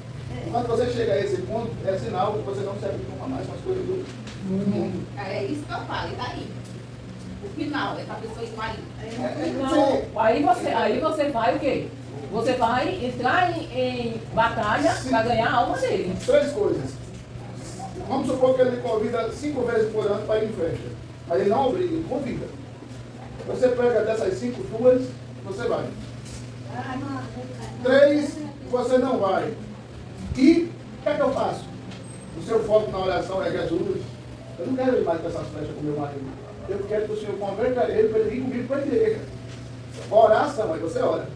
Quando você chega a esse ponto, é sinal que você não se acostuma mais com as coisas do mundo. É isso que eu falo, e daí? O final, essa pessoa vai. Não, aí você vai o quê? Você vai entrar em batalha para ganhar a alma dele. Três coisas. Vamos supor que ele convida 5 vezes por ano para ir em festa. Mas ele não obriga, ele convida. Você pega dessas 5, 2, você vai. 3, você não vai. E o que é que eu faço? O seu foco na oração é Jesus. Eu não quero ir mais para essas festas com meu marido. Eu quero que o Senhor converta ele para ele ir comigo para a igreja. Oração, aí você ora.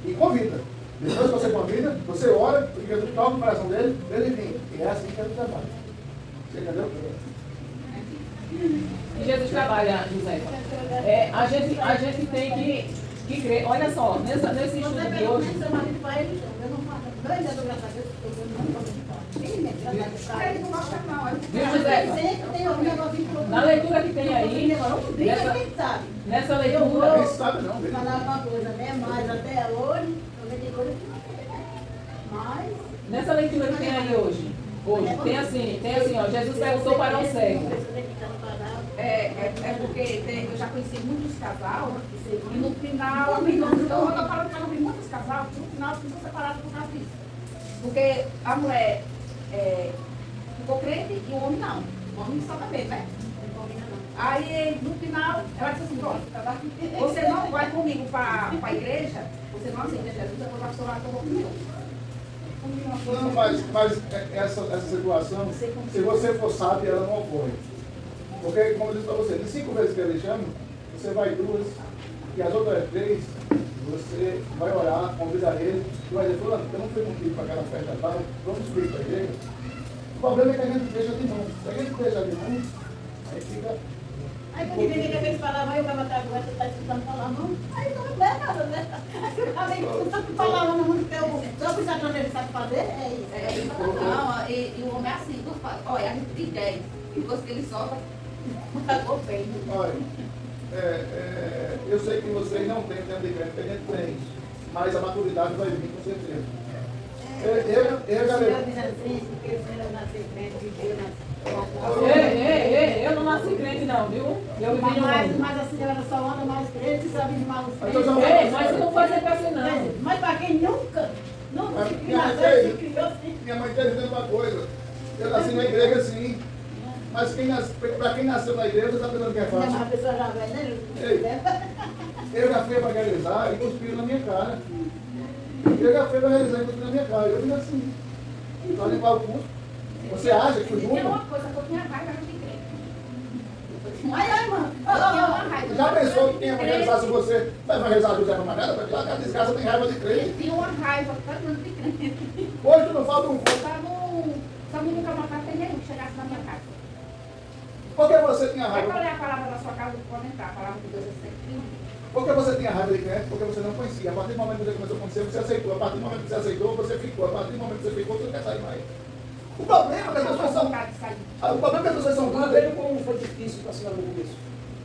E convida. Depois que você convida, você ora, porque Jesus toca o coração dele, ele vem. E é assim que ele trabalha. Você entendeu? E Jesus trabalha, José. A gente tem que crer. Olha só, nesse estudo de hoje. Seu marido vai, eu não faço. Grande é do graças a Deus, eu não gosto de falar. Ele não gosta, não. Viu, José? Sempre tem um negocinho pro Na leitura que tem aí, Nessa, quem sabe? nessa Eu leitura, Quem sabe não, vou viu? falar uma coisa, né? Mas até hoje, eu vejo coisa que não tem, né? Mas... nessa leitura que tem aí hoje, tem assim, ó, Jesus perguntou para um cego. É porque eu já conheci muitos casais e no final, eu ando falando que eu não vi muitos casais, no final ficou separado por causa disso. Porque a mulher ficou crente e o homem não. O homem só também, né? Aí no final, ela disse assim, pronto, você não vai comigo para a igreja, você não aceita Jesus, eu vou pastorar com o comigo. Não, mas essa situação, se você for sábio, ela não ocorre. Porque, como eu disse para você, de 5 vezes que ele chama, você vai 2, e as outras 3, você vai orar, convida ele, e vai dizer, fulano, eu não fui contigo para aquela festa tal, vamos subir para a igreja. O problema é que a gente deixa de mão. Se a gente deixa de mão, aí fica... Aí quando vem que eles falavam, aí o cara tá escutando falar, não, aí não é nada, né? Aí eu falei, tu falava no mundo que eu só precisa aprender, ele sabe fazer, é isso. Não, e o homem é assim, tu fala, olha, a gente tem 10, e depois que ele solta, pagou bem. Olha, eu sei que vocês não têm tempo de crente, que a gente tem, mas a maturidade vai vir com certeza. Eu dizendo assim, porque o Senhor nasceu crente, viveu Eu não nasci crente não, viu? Eu vivi no mundo. Mas a senhora só anda mais crente, sabe de maus Então, crentes. Mas não faz sempre assim não. Mas para quem nunca se Minha mãe criou, se criou assim. Minha mãe está dizendo uma coisa. Eu nasci na igreja sim, mas para quem nasceu na igreja, está pensando que é Mas a fácil. pessoa já vai, né? Eu já fui evangelizar e cuspiram na minha cara. Eu já fui evangelizar e cuspiram na minha cara. Eu fiz assim. Para limpar o curso. Você acha que foi Tem muito? uma coisa que eu tinha raiva de crente. Ai, mano. Eu tinha uma raiva. Já pensou que quem evangelizasse você vai evangelizar José Ramanela? Vai lá que a desgraça tem raiva de Eu crente. tinha uma raiva tanto de crente. Hoje tu não falta um pouco. Só me nunca matar tem nenhum que chegasse na minha casa. Por que você tinha Vai raiva? ler a palavra da sua casa e pode entrar. A palavra de Deus é sempre. Por que você tinha raiva de crente? Porque você não conhecia. A partir do momento que você começou a conhecer, você aceitou. A partir do momento que você aceitou, você ficou. A partir do momento que você ficou, você não quer sair mais. O problema é que as pessoas são... O problema é que as pessoas são Eu duras. vejo como foi difícil para assinar no começo.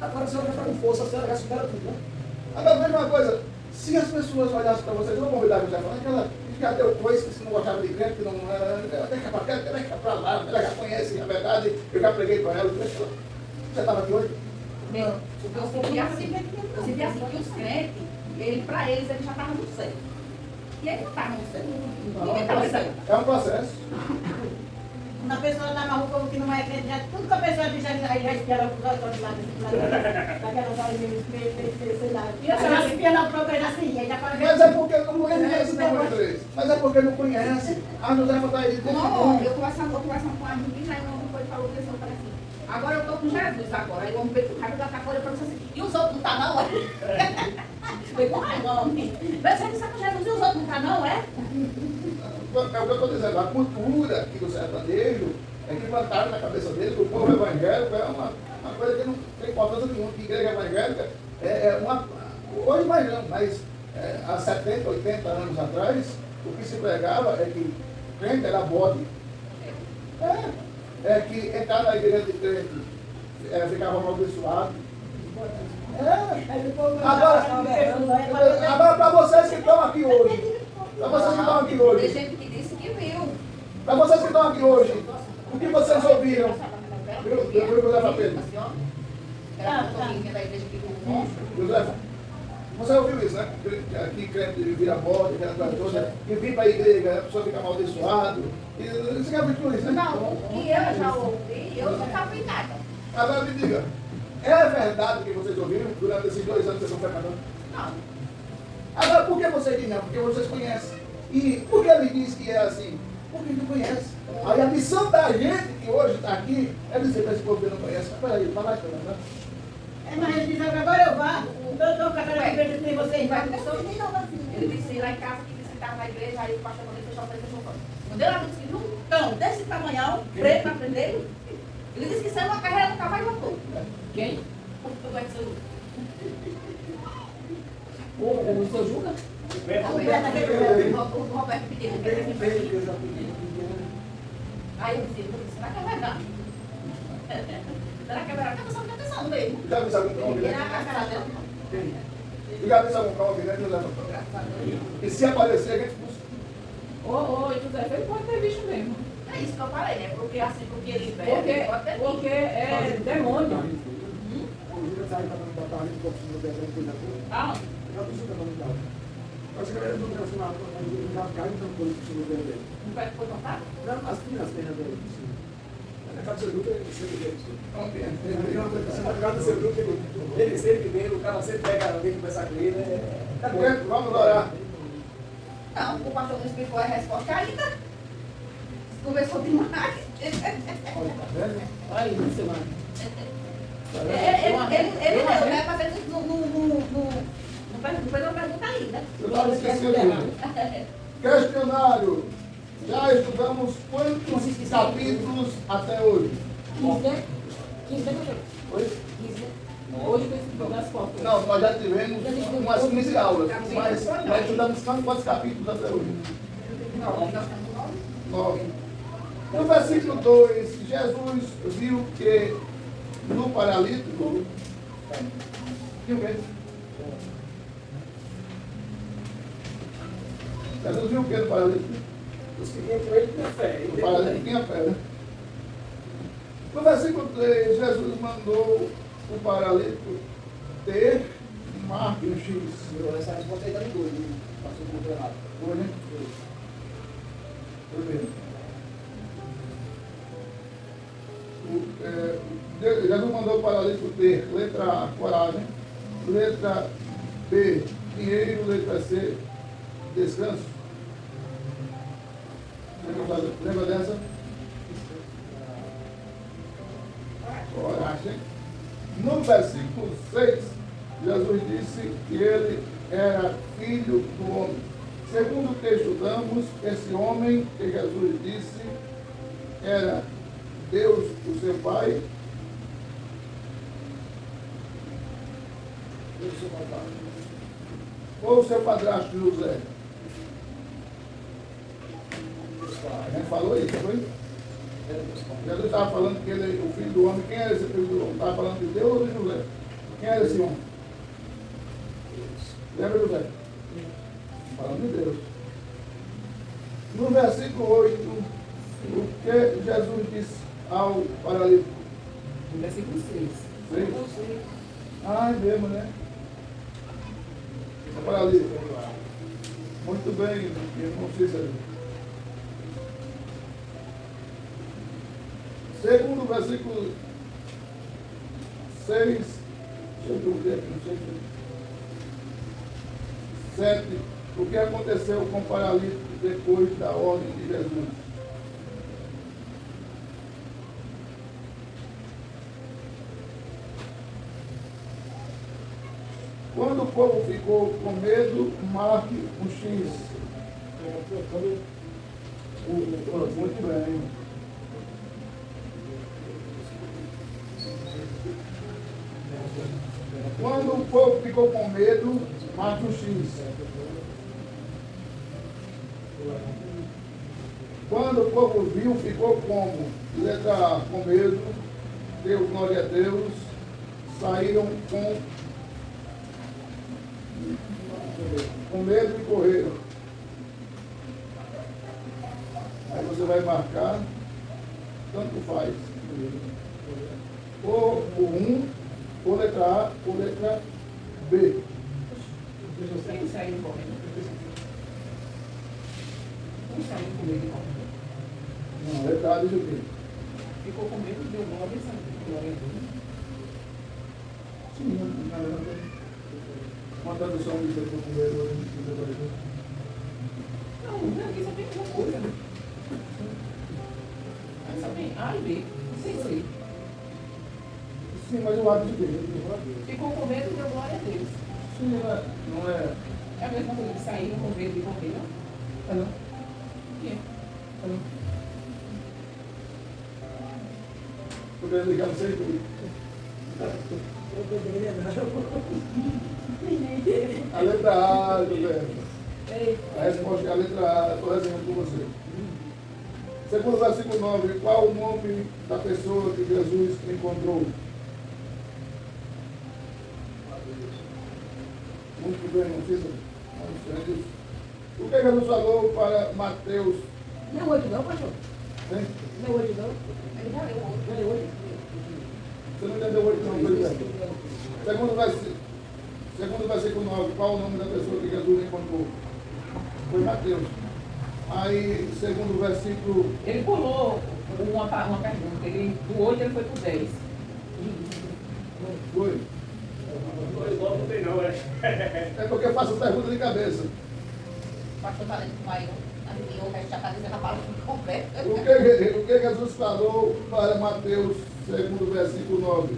Agora a senhora já está com força, a senhora já supera tudo, né? Agora, veja uma coisa. Se as pessoas olhassem para vocês, eu vou convidar você a falar aquela que já deu coisa que não gostava de crente, que não era... Deixa para lá, ela já conhece, na verdade, eu já preguei para ela. Você estava aqui hoje? Porque eu senti assim que os crentes, para eles já estavam no céu. E ele não está no seguro. Não, Ninguém está no seguro. é um processo. Quando a pessoa está na rua, como que não é crente, já, tudo que a pessoa diz, já espera os outros lá, daquelas horas de sei lá. E a senhora espia na própria, já assim, aí já fala. Mas é porque não conhece, não, Andrés. Mas é porque não conhece. A José está aí. Não, eu conversando com a menina, aí o homem foi e falou que eu falei assim, agora eu estou com Jesus agora. Aí o homem veio com raiva da capoeira e falou assim, e os outros não estão não, é? Veio com raiva, homem. Mas você está com Jesus e os outros não estão não, é? É o que eu estou dizendo, a cultura aqui do sertanejo é que plantaram na cabeça dele que o povo evangélico é uma coisa que não tem importância nenhuma, que igreja evangélica é uma. Hoje mais não, mas há 70, 80 anos atrás, o que se pregava é que crente era bode. É que entrar na igreja de crente ficava amaldiçoado. Agora para vocês que estão aqui hoje. Para vocês que estão aqui Tem hoje. gente que disse que viu. Para vocês que estão aqui hoje. O que vocês ouviram? Eu vou levar Pedro. Josefa, você ouviu isso, né? Que aqui crente vira bode, aquela coisa toda. Que vem para a igreja, a pessoa fica amaldiçoada. Você já viu tudo isso, né? Não, e eu já ouvi, eu não estava em nada. Agora me diga, é verdade que vocês ouviram durante esses 2 anos que vocês estão frequentando? Não. Agora, por que você diz não? Porque vocês conhecem. E por que ele diz que é assim? Porque não conhece. Aí a missão da gente que hoje está aqui é dizer para esse povo que não conhece. Mas peraí, vai lá, né? Mas ele diz, agora eu vá. Então, com a cara de verde tem vocês, vai. Ele disse lá em casa que disse que estava na igreja, aí o pastor mandou fechar o pé e fechou o pé. Quando ele abriu, disse que viu um cão desse tamanhão, preto na frente dele. Ele disse que saiu uma carreira do cavalo e voltou. Quem? O Edson. O seu Juca? O Roberto pediu. Aí eu disse, será que é verdade? Será que é verdade? Eu não estou pensando mesmo. Já viu algum cão Ele aqui, era a né? cara dela. Já viu algum cão aqui, né, José? E se aparecer, a gente busca. Ô, José, ele pode ter visto mesmo. É isso que eu falei, né? Porque assim, porque ele bebe, ele pode ter Porque é demônio. Ah, Acho que ele não tem assim, já cai, então foi o dele. não vai foi cortado? Não, as pernas dele. A casa do grupo, ele sempre vem, o cara sempre pega alguém conversar com ele. Vamos orar. Não, o pastor não explicou a resposta ainda. Conversou demais. Olha, tá vendo? olha aí, seu mano. Ele deu, né? Mas ele não fez uma pergunta ainda. Eu estava esquecendo. Questionário. Já estudamos quantos capítulos até hoje? 15, Oi? Hoje foi esse das fotos. Não, nós já tivemos umas 15 aulas, mas nós estudamos quantos capítulos até hoje? Não, nós temos 9. 9. No versículo 2, Jesus viu que no paralítico. Viu o quê? Jesus viu o que no paralítico? Os que vinham com ele tinham fé. O paralítico tinha fé, né? No versículo 3, Jesus mandou o paralítico ter marca no X. Essa resposta aí está em 2, passou por errado. Foi, né? Primeiro. Jesus mandou o paralítico ter letra A, coragem, letra B, dinheiro, letra C, descanso. Lembra dessa? Coragem. No versículo 6, Jesus disse que ele era filho do homem. Segundo o que estudamos, esse homem que Jesus disse era Deus, o seu Pai. Ou o seu padrasto José. A gente falou isso, foi? Jesus estava falando que ele, o filho do homem, quem era esse filho do homem? Estava falando de Deus ou de José? Quem era esse homem? Lembra, José? Falando de Deus. No versículo 8, o que Jesus disse ao paralítico? No versículo 6. Ah, é mesmo, né? O paralítico. Muito bem, irmão Cícero. Segundo o versículo 6, deixa eu ver aqui, não sei se 7, o que aconteceu com o paralítico depois da ordem de Jesus? Quando o povo ficou com medo, marque um X. Muito bem. Quando o povo ficou com medo, marque um X. Quando o povo viu, ficou como? Letra A, com medo, deu glória a Deus, saíram com medo e correram. Aí você vai marcar, tanto faz. Ou o 1, ou letra A, ou letra B. Quem saiu correndo? Quem saiu com medo e correndo? Não, letra A diz o quê? Ficou com medo, deu glória e saiu. Glória a Deus. Sim, na verdade. Uma tradução de ficou com medo. Não, aqui só tem uma coisa. Aí só tem A e B. Sim, sim. Sim, mas o ato de quê? Ficou com medo e deu glória a Deus. Sim, não é. É a mesma coisa que saíram com medo e correram? É não. O quê? É não. Porque ele ligar no sei. A letra A, velho. A resposta é a letra A, estou resenhando com você. Segundo o versículo 9, qual o nome da pessoa que Jesus encontrou? Muito bem, não precisa. O que Jesus falou para Mateus? Não é 8 não, pastor? Hein? Não é 8 não? Ele já leu outro. Já é 8? Você não entendeu 8 não, pois é. Segundo o versículo 9, qual o nome da pessoa que Jesus encontrou? Foi Mateus. Aí, segundo o versículo. Ele pulou uma pergunta. Ele, do 8 ele foi pro 10. Foi. Não tem não, é. É porque eu faço pergunta de cabeça. O pastor está dentro do pai, adivinhou que a gente já está dizendo a palavra completa. O que Jesus falou para Mateus, segundo o versículo 9?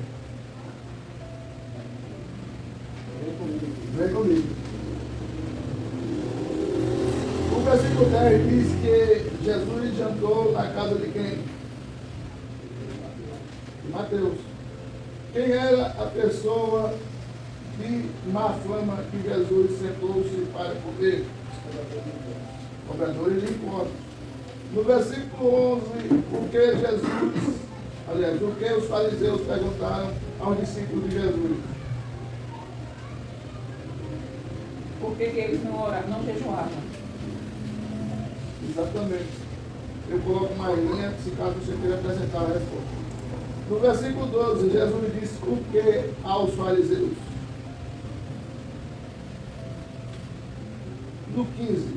Vem comigo. O versículo 10 diz que Jesus jantou na casa de quem? De Mateus. Quem era a pessoa de má fama que Jesus sentou-se para comer? Cobradores de impostos. No versículo 11, o que Jesus, aliás, o que os fariseus perguntaram aos discípulos de Jesus? Por que eles não oravam, não jejuavam? Exatamente. Eu coloco uma linha, se caso você queira apresentar a resposta. No versículo 12, Jesus disse o que aos fariseus? No 15,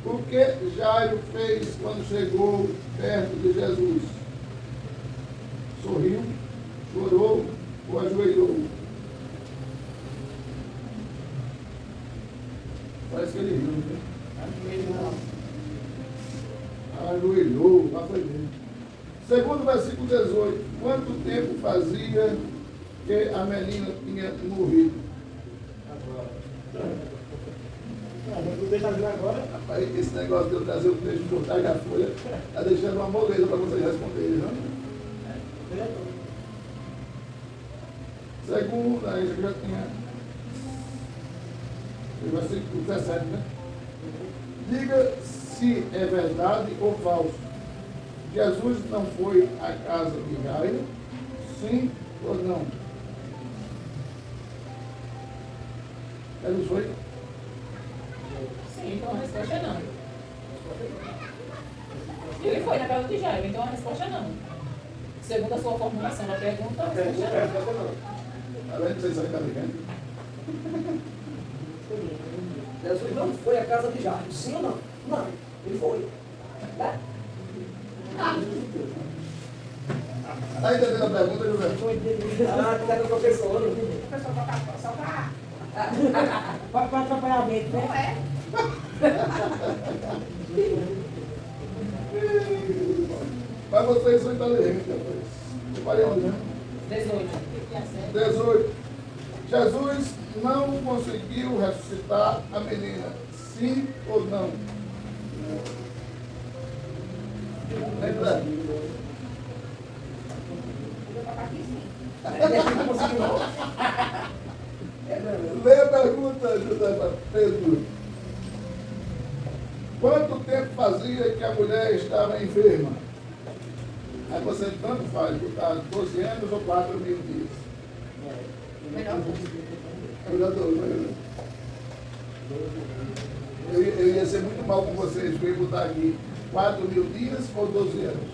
o que Jairo fez quando chegou perto de Jesus? Sorriu, chorou ou ajoelhou? Parece que ele riu, né? Ajoelhou, lá foi bem. Segundo o versículo 18, quanto tempo fazia que a menina tinha morrido? Não deixa vir agora. Rapaz, esse negócio de eu trazer o texto de cortar a folha está deixando uma moleza para vocês responderem, não? Segundo, aí já tinha o versículo 17, né? Diga se é verdade ou falso. Jesus não foi à casa de Jairo? Sim ou não? Jesus foi? Sim, então a resposta é não. Ele foi na casa de Jairo, então a resposta é não. Segundo a sua formulação da pergunta, a resposta é não. Tá vendo? Vocês sabem que tá ligando? Jesus não foi à casa de Jairo, sim ou não? Não, ele foi. Né? Está entendendo a pergunta, José? Ah, tu é professor. O pessoal toca só pra... Para atrapalhar a mente, Não né? é? Mas vocês são inteligentes, rapaz. Eu parei onde, né? 18. 18. Jesus não conseguiu ressuscitar a menina. Sim ou não? Lembra? Eu tocar aqui sim. Não conseguiu, não. Lê a pergunta, José Pedro. Quanto tempo fazia que a mulher estava enferma? Aí você tanto faz, botar 12 anos ou 4 mil dias. Melhor. Eu já estou. Eu ia ser muito mal com vocês, eu ia botar aqui 4 mil dias ou 12 anos.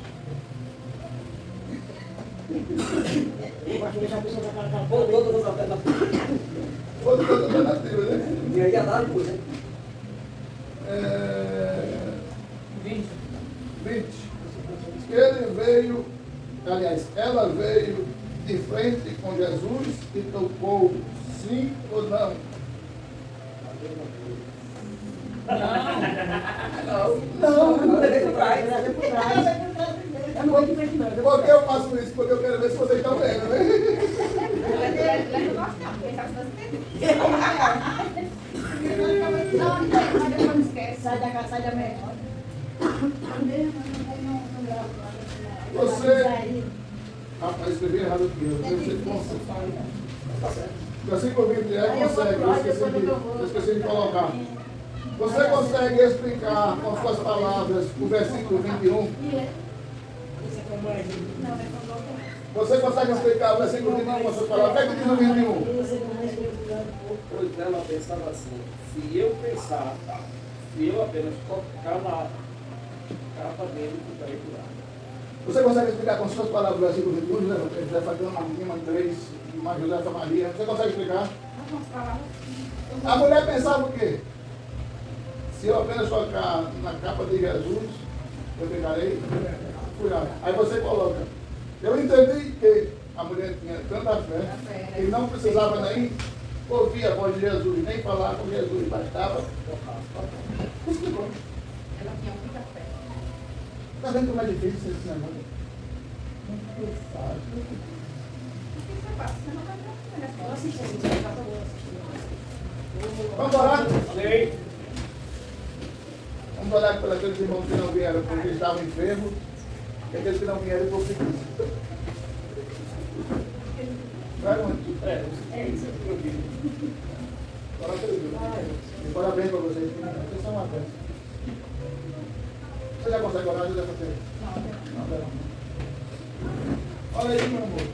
Eu acho que essa pessoa está cara. Ou todas as alternativas. Outra alternativa, né? E aí ia dar depois, né? 20. 20. Ele veio, aliás, ela veio de frente com Jesus e tocou, sim ou não? Não, levei por trás. Eu não vou de frente, não. Por que eu faço isso? Porque eu quero ver se vocês estão vendo, né? Eu não gosto não, porque sabe se você não, mas depois não esquece. Sai da casa, sai da mente. Você. Rapaz, escrevi errado aqui. Eu devo ser consegue. Tá certo. Versículo 20 consegue. Eu esqueci de colocar. Você consegue explicar com suas palavras o versículo 21? Você consegue explicar o versículo 21 com suas palavras? O que é que diz o 21? Pois ela pensava assim, se eu apenas tocar na capa dele, ficarei curado. Você consegue explicar com suas palavras o versículo 21? Josefa Gama, Lima 3, mais Josefa Maria. Você consegue explicar? A mulher pensava o quê? Se eu apenas tocar na capa de Jesus, eu ficarei curado. Aí você coloca. Eu entendi que a mulher tinha tanta fé que não precisava nem ouvir a voz de Jesus, nem falar com Jesus, bastava tocar. Explicou. Ela tinha muita fé. Está vendo como é difícil esse negócio? Muito fácil. Isso é fácil, você não vai ver. Vamos orar? Sim. Vamos orar por aqueles irmãos que não vieram porque estavam enfermos e aqueles que não vieram por preguiça. Vai, mãe. É isso que eu digo. E parabéns para vocês. Vocês são uma bênção. Você já consegue orar? Já consegue? Não. Olha aí, meu amor.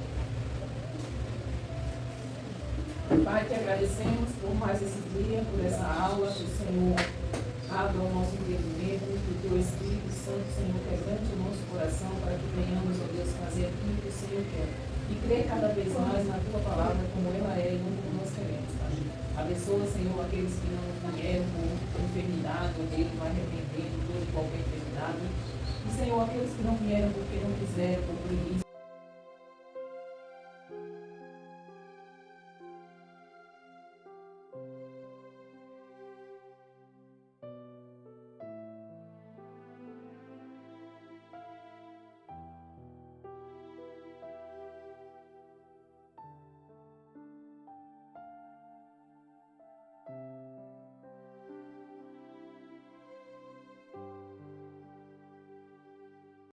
Pai, te agradecemos por mais esse dia, por essa aula, que o Senhor abra o nosso entendimento, que o teu Espírito Santo, Senhor, quebrante o nosso coração para que venhamos, ó Deus, fazer aquilo que o Senhor quer. E crer cada vez mais na tua palavra como ela é e não como nós queremos, tá? Abençoa, Senhor, aqueles que não vieram por enfermidade, ou dele vai arrependendo toda e qualquer enfermidade. E, Senhor, aqueles que não vieram porque não quiseram, por preguiça,